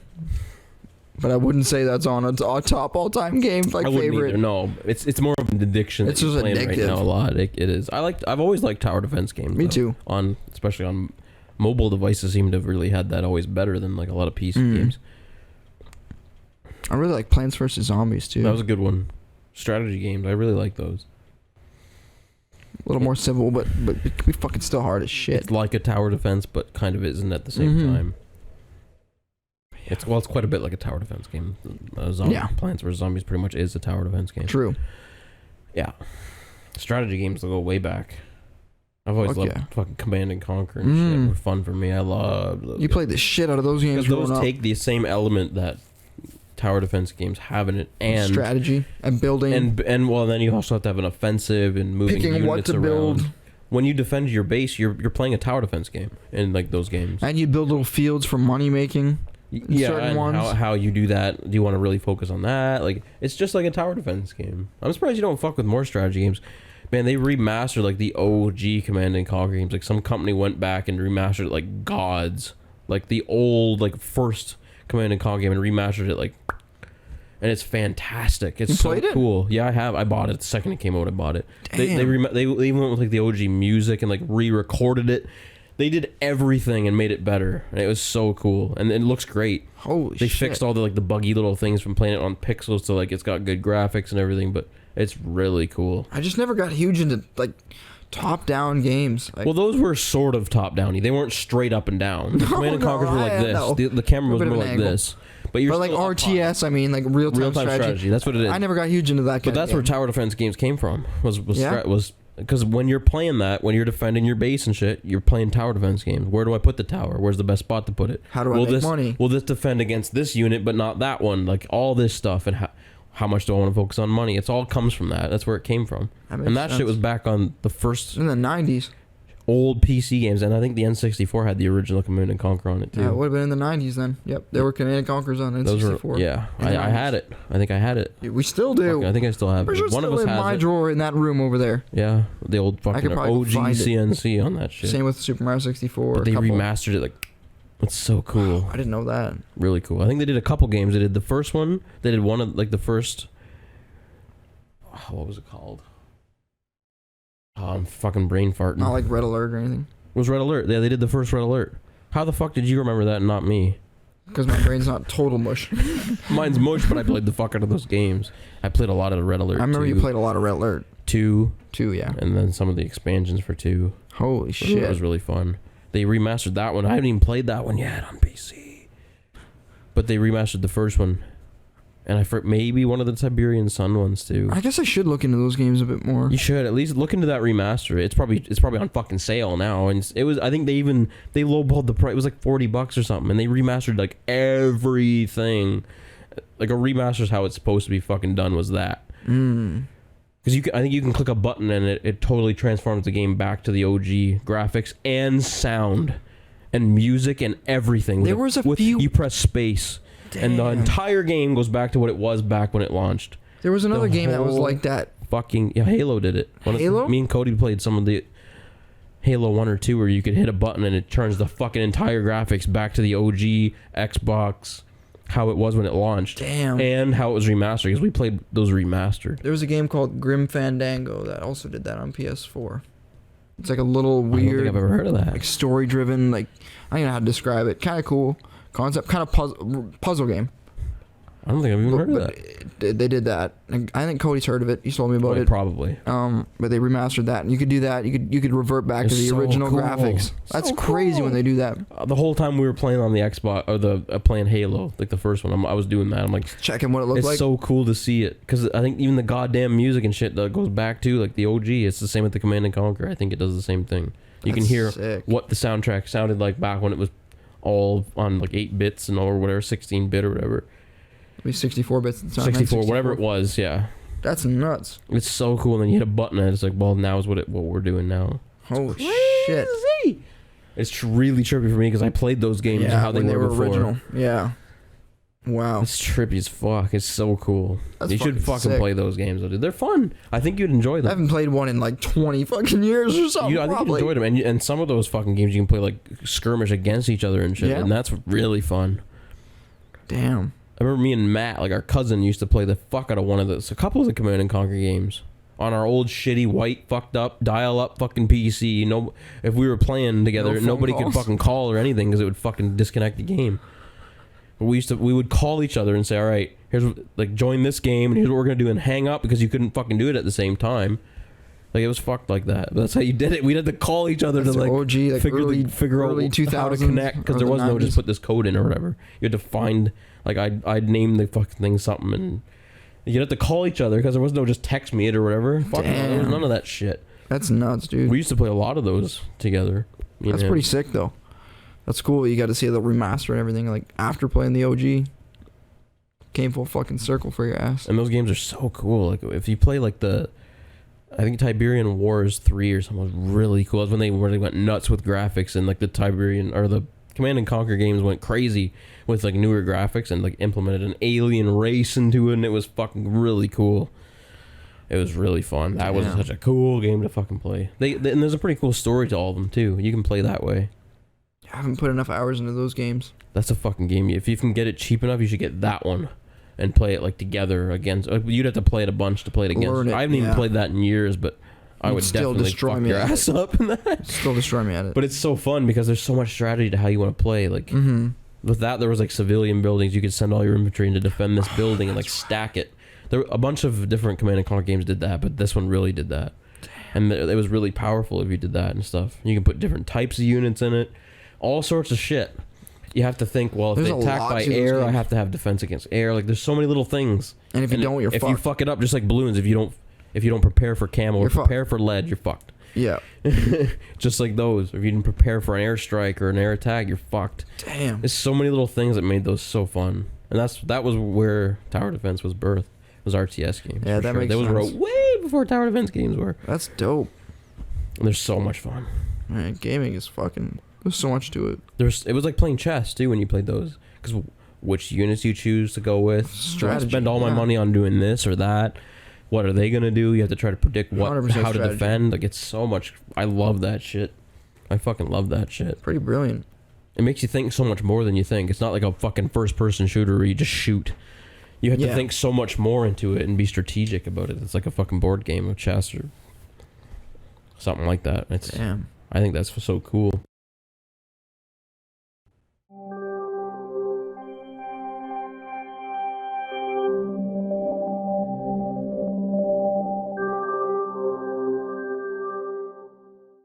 Speaker 2: But I wouldn't say that's on a top all-time game like favorite.
Speaker 1: Either, no, it's more of an addiction.
Speaker 2: It's just addictive
Speaker 1: right now a lot. It is. I've always liked tower defense games.
Speaker 2: Me too.
Speaker 1: Especially on mobile devices, seem to have really had that always better than like a lot of PC games.
Speaker 2: I really like Plants vs Zombies too.
Speaker 1: That was a good one. Strategy games, I really like those.
Speaker 2: A little more simple, but it can be fucking still hard as shit.
Speaker 1: It's like a tower defense, but kind of isn't at the same time. It's quite a bit like a tower defense game. Plants vs Zombies pretty much is a tower defense game.
Speaker 2: True.
Speaker 1: Yeah. Strategy games will go way back. I've always loved fucking Command and Conquer and shit. They were fun for me. I love those.
Speaker 2: You played the shit out of those games growing up.
Speaker 1: Those take the same element that tower defense games have in it, and
Speaker 2: strategy and building,
Speaker 1: and well, then you also have to have an offensive and moving
Speaker 2: picking
Speaker 1: units
Speaker 2: what to
Speaker 1: around.
Speaker 2: Build.
Speaker 1: When you defend your base, you're playing a tower defense game in like those games.
Speaker 2: And you build little fields for money making.
Speaker 1: Certain ones. How you do that? Do you want to really focus on that? Like, it's just like a tower defense game. I'm surprised you don't fuck with more strategy games. Man, they remastered like the OG Command and Conquer games. Like some company went back and remastered it like gods, like the old like first Command and Conquer game, and remastered it like. And it's fantastic. It's so cool. Yeah, I have. I bought it the second it came out. I bought it.
Speaker 2: Damn.
Speaker 1: They even went with like the OG music and like re-recorded it. They did everything and made it better, and it was so cool. And it looks great.
Speaker 2: Holy shit!
Speaker 1: They fixed all the like the buggy little things from playing it on pixels to like it's got good graphics and everything, but it's really cool.
Speaker 2: I just never got huge into like top-down games. Like,
Speaker 1: well, those were sort of top-downy. They weren't straight up and down. The Command and Conquers were like this.
Speaker 2: No.
Speaker 1: The camera was more like this. But
Speaker 2: like RTS, I mean, like real-time strategy.
Speaker 1: That's what it is.
Speaker 2: I never got huge into that.
Speaker 1: But that's where tower defense games came from. Was because when you're playing that, when you're defending your base and shit, you're playing tower defense games. Where do I put the tower? Where's the best spot to put it?
Speaker 2: How do I make money?
Speaker 1: Will this defend against this unit, but not that one? Like all this stuff, and how much do I want to focus on money? It's all comes from that. That's where it came from. And that shit was back on the first
Speaker 2: in the 90s.
Speaker 1: Old PC games, and I think the N64 had the original Command and Conquer on it too.
Speaker 2: Yeah, it would have been in the 90s then. Yep, there were Command and Conquers on N64.
Speaker 1: Those were, yeah, I had it. I think I had it.
Speaker 2: We still do.
Speaker 1: Okay, I think I still have it.
Speaker 2: Sure. One of us has my drawer in that room over there.
Speaker 1: Yeah, the old fucking OG CNC on that shit.
Speaker 2: Same with Super Mario 64.
Speaker 1: But they remastered it like. It's so cool.
Speaker 2: Wow, I didn't know that.
Speaker 1: Really cool. I think they did a couple games. They did the first one. They did one of like the first. What was it called? Oh, I'm fucking brain farting.
Speaker 2: Not like Red Alert or anything.
Speaker 1: It was Red Alert. Yeah, they did the first Red Alert. How the fuck did you remember that and not me?
Speaker 2: Because my brain's not total mush.
Speaker 1: Mine's mush, but I played the fuck out of those games. I played a lot of the Red Alert.
Speaker 2: I remember you played a lot of Red Alert.
Speaker 1: 2,
Speaker 2: yeah.
Speaker 1: And then some of the expansions for 2.
Speaker 2: Holy shit.
Speaker 1: It was really fun. They remastered that one. I haven't even played that one yet on PC. But they remastered the first one. and maybe one of the Tiberian Sun ones too.
Speaker 2: I guess I should look into those games a bit more.
Speaker 1: You should at least look into that remaster. It's probably on fucking sale now, and it was. I think they lowballed the price. It was like $40 or something, and they remastered like everything. Like a remaster's how it's supposed to be fucking done. Was that? Because I think you can click a button and it totally transforms the game back to the OG graphics and sound, and music and everything.
Speaker 2: There was a few.
Speaker 1: You press space. And the entire game goes back to what it was back when it launched.
Speaker 2: There was another game that was like that.
Speaker 1: Halo did it.
Speaker 2: Halo?
Speaker 1: Me and Cody played some of the Halo 1 or 2 where you could hit a button and it turns the fucking entire graphics back to the OG Xbox, how it was when it launched.
Speaker 2: Damn.
Speaker 1: And how it was remastered, because we played those remastered.
Speaker 2: There was a game called Grim Fandango that also did that on PS4. It's like a little weird.
Speaker 1: I don't think I've ever heard of that.
Speaker 2: Like story-driven, like, I don't know how to describe it. Kind of cool concept, kind of puzzle game.
Speaker 1: I don't think I've even heard of that.
Speaker 2: They did that. I think Cody's heard of it. He told me about it.
Speaker 1: Probably.
Speaker 2: But they remastered that, and you could do that. You could revert back to the original graphics. That's crazy when they do that.
Speaker 1: The whole time we were playing on the Xbox or playing Halo, like the first one, I was doing that. I'm like
Speaker 2: checking what it looked like.
Speaker 1: It's so cool to see it, because I think even the goddamn music and shit that goes back to like the OG. It's the same with the Command and Conquer. I think it does the same thing. You can hear what the soundtrack sounded like back when it was all on like 8 bits and or whatever, 16-bit or whatever.
Speaker 2: Maybe 64 bits.
Speaker 1: 64, whatever it was, yeah.
Speaker 2: That's nuts.
Speaker 1: It's so cool. And then you hit a button and it's like, well, now is what we're doing now.
Speaker 2: Holy shit.
Speaker 1: It's really trippy for me because I played those games how they were before. Original.
Speaker 2: Yeah. Wow.
Speaker 1: It's trippy as fuck. It's so cool. You should fucking
Speaker 2: sick.
Speaker 1: play those games, though, dude. They're fun. I think you'd enjoy them.
Speaker 2: I haven't played one in like 20 fucking years or something.
Speaker 1: I think you'd enjoy them. And some of those fucking games you can play like skirmish against each other and shit. Yeah. And that's really fun.
Speaker 2: Damn.
Speaker 1: I remember me and Matt, like our cousin, used to play the fuck out of a couple of the Command and Conquer games on our old shitty white fucked up dial-up fucking PC. You know, if we were playing together, nobody could fucking call or anything because it would fucking disconnect the game. But we would call each other and say, all right, here's like join this game and here's what we're gonna do, and hang up because you couldn't fucking do it at the same time. Like it was fucked like that. But that's how you did it. We had to call each other to like
Speaker 2: OG, like
Speaker 1: figure out how to connect, because there was no just put this code in or whatever. You had to find, like I'd name the fucking thing something, and you'd have to call each other because there was no just text me it or whatever. Fuck, there was none of that shit.
Speaker 2: That's nuts, dude.
Speaker 1: We used to play a lot of those together.
Speaker 2: That's pretty sick though. That's cool. You got to see the remaster and everything. Like after playing the OG, came full fucking circle for your ass.
Speaker 1: And those games are so cool. Like if you play like I think Tiberian Wars 3 or something was really cool. That's when they really went nuts with graphics, and like the Tiberian or the Command and Conquer games went crazy with like newer graphics and like implemented an alien race into it, and it was fucking really cool. It was really fun. That was such a cool game to fucking play. And there's a pretty cool story to all of them too. You can play that way.
Speaker 2: I haven't put enough hours into those games.
Speaker 1: That's a fucking game. If you can get it cheap enough, you should get that one and play it like together against. You'd have to play it a bunch to play it against. I haven't even played that in years, but I would still definitely fuck your ass up in that.
Speaker 2: Still destroy me at it.
Speaker 1: But it's so fun because there's so much strategy to how you want to play. Like with that, there was like civilian buildings. You could send all your infantry in to defend this building and like stack it. There a bunch of different Command and Conquer games did that, but this one really did that. And it was really powerful if you did that and stuff. You can put different types of units in it, all sorts of shit. You have to think, well, if they attack by air, I have to have defense against air. Like there's so many little things.
Speaker 2: And if you don't, you're fucked.
Speaker 1: If you fuck it up, just like balloons, if you don't prepare for camo or prepare for lead, you're fucked.
Speaker 2: Yeah.
Speaker 1: Just like those. If you didn't prepare for an airstrike or an air attack, you're fucked.
Speaker 2: Damn.
Speaker 1: There's so many little things that made those so fun. And that was where Tower Defense was birthed. Was RTS games.
Speaker 2: Yeah, that makes sense.
Speaker 1: Those were way before Tower Defense games were.
Speaker 2: That's dope.
Speaker 1: And they're so much fun.
Speaker 2: Man, gaming is fucking. There's so much to it.
Speaker 1: It was like playing chess too when you played those, because which units you choose to go with.
Speaker 2: Strategy.
Speaker 1: Do I spend all my money on doing this or that? What are they gonna do? You have to try to predict how to defend. Like it's so much. I love that shit. I fucking love that shit.
Speaker 2: Pretty brilliant.
Speaker 1: It makes you think so much more than you think. It's not like a fucking first-person shooter where you just shoot. You have to think so much more into it and be strategic about it. It's like a fucking board game of chess or something like that. Damn. I think that's so cool.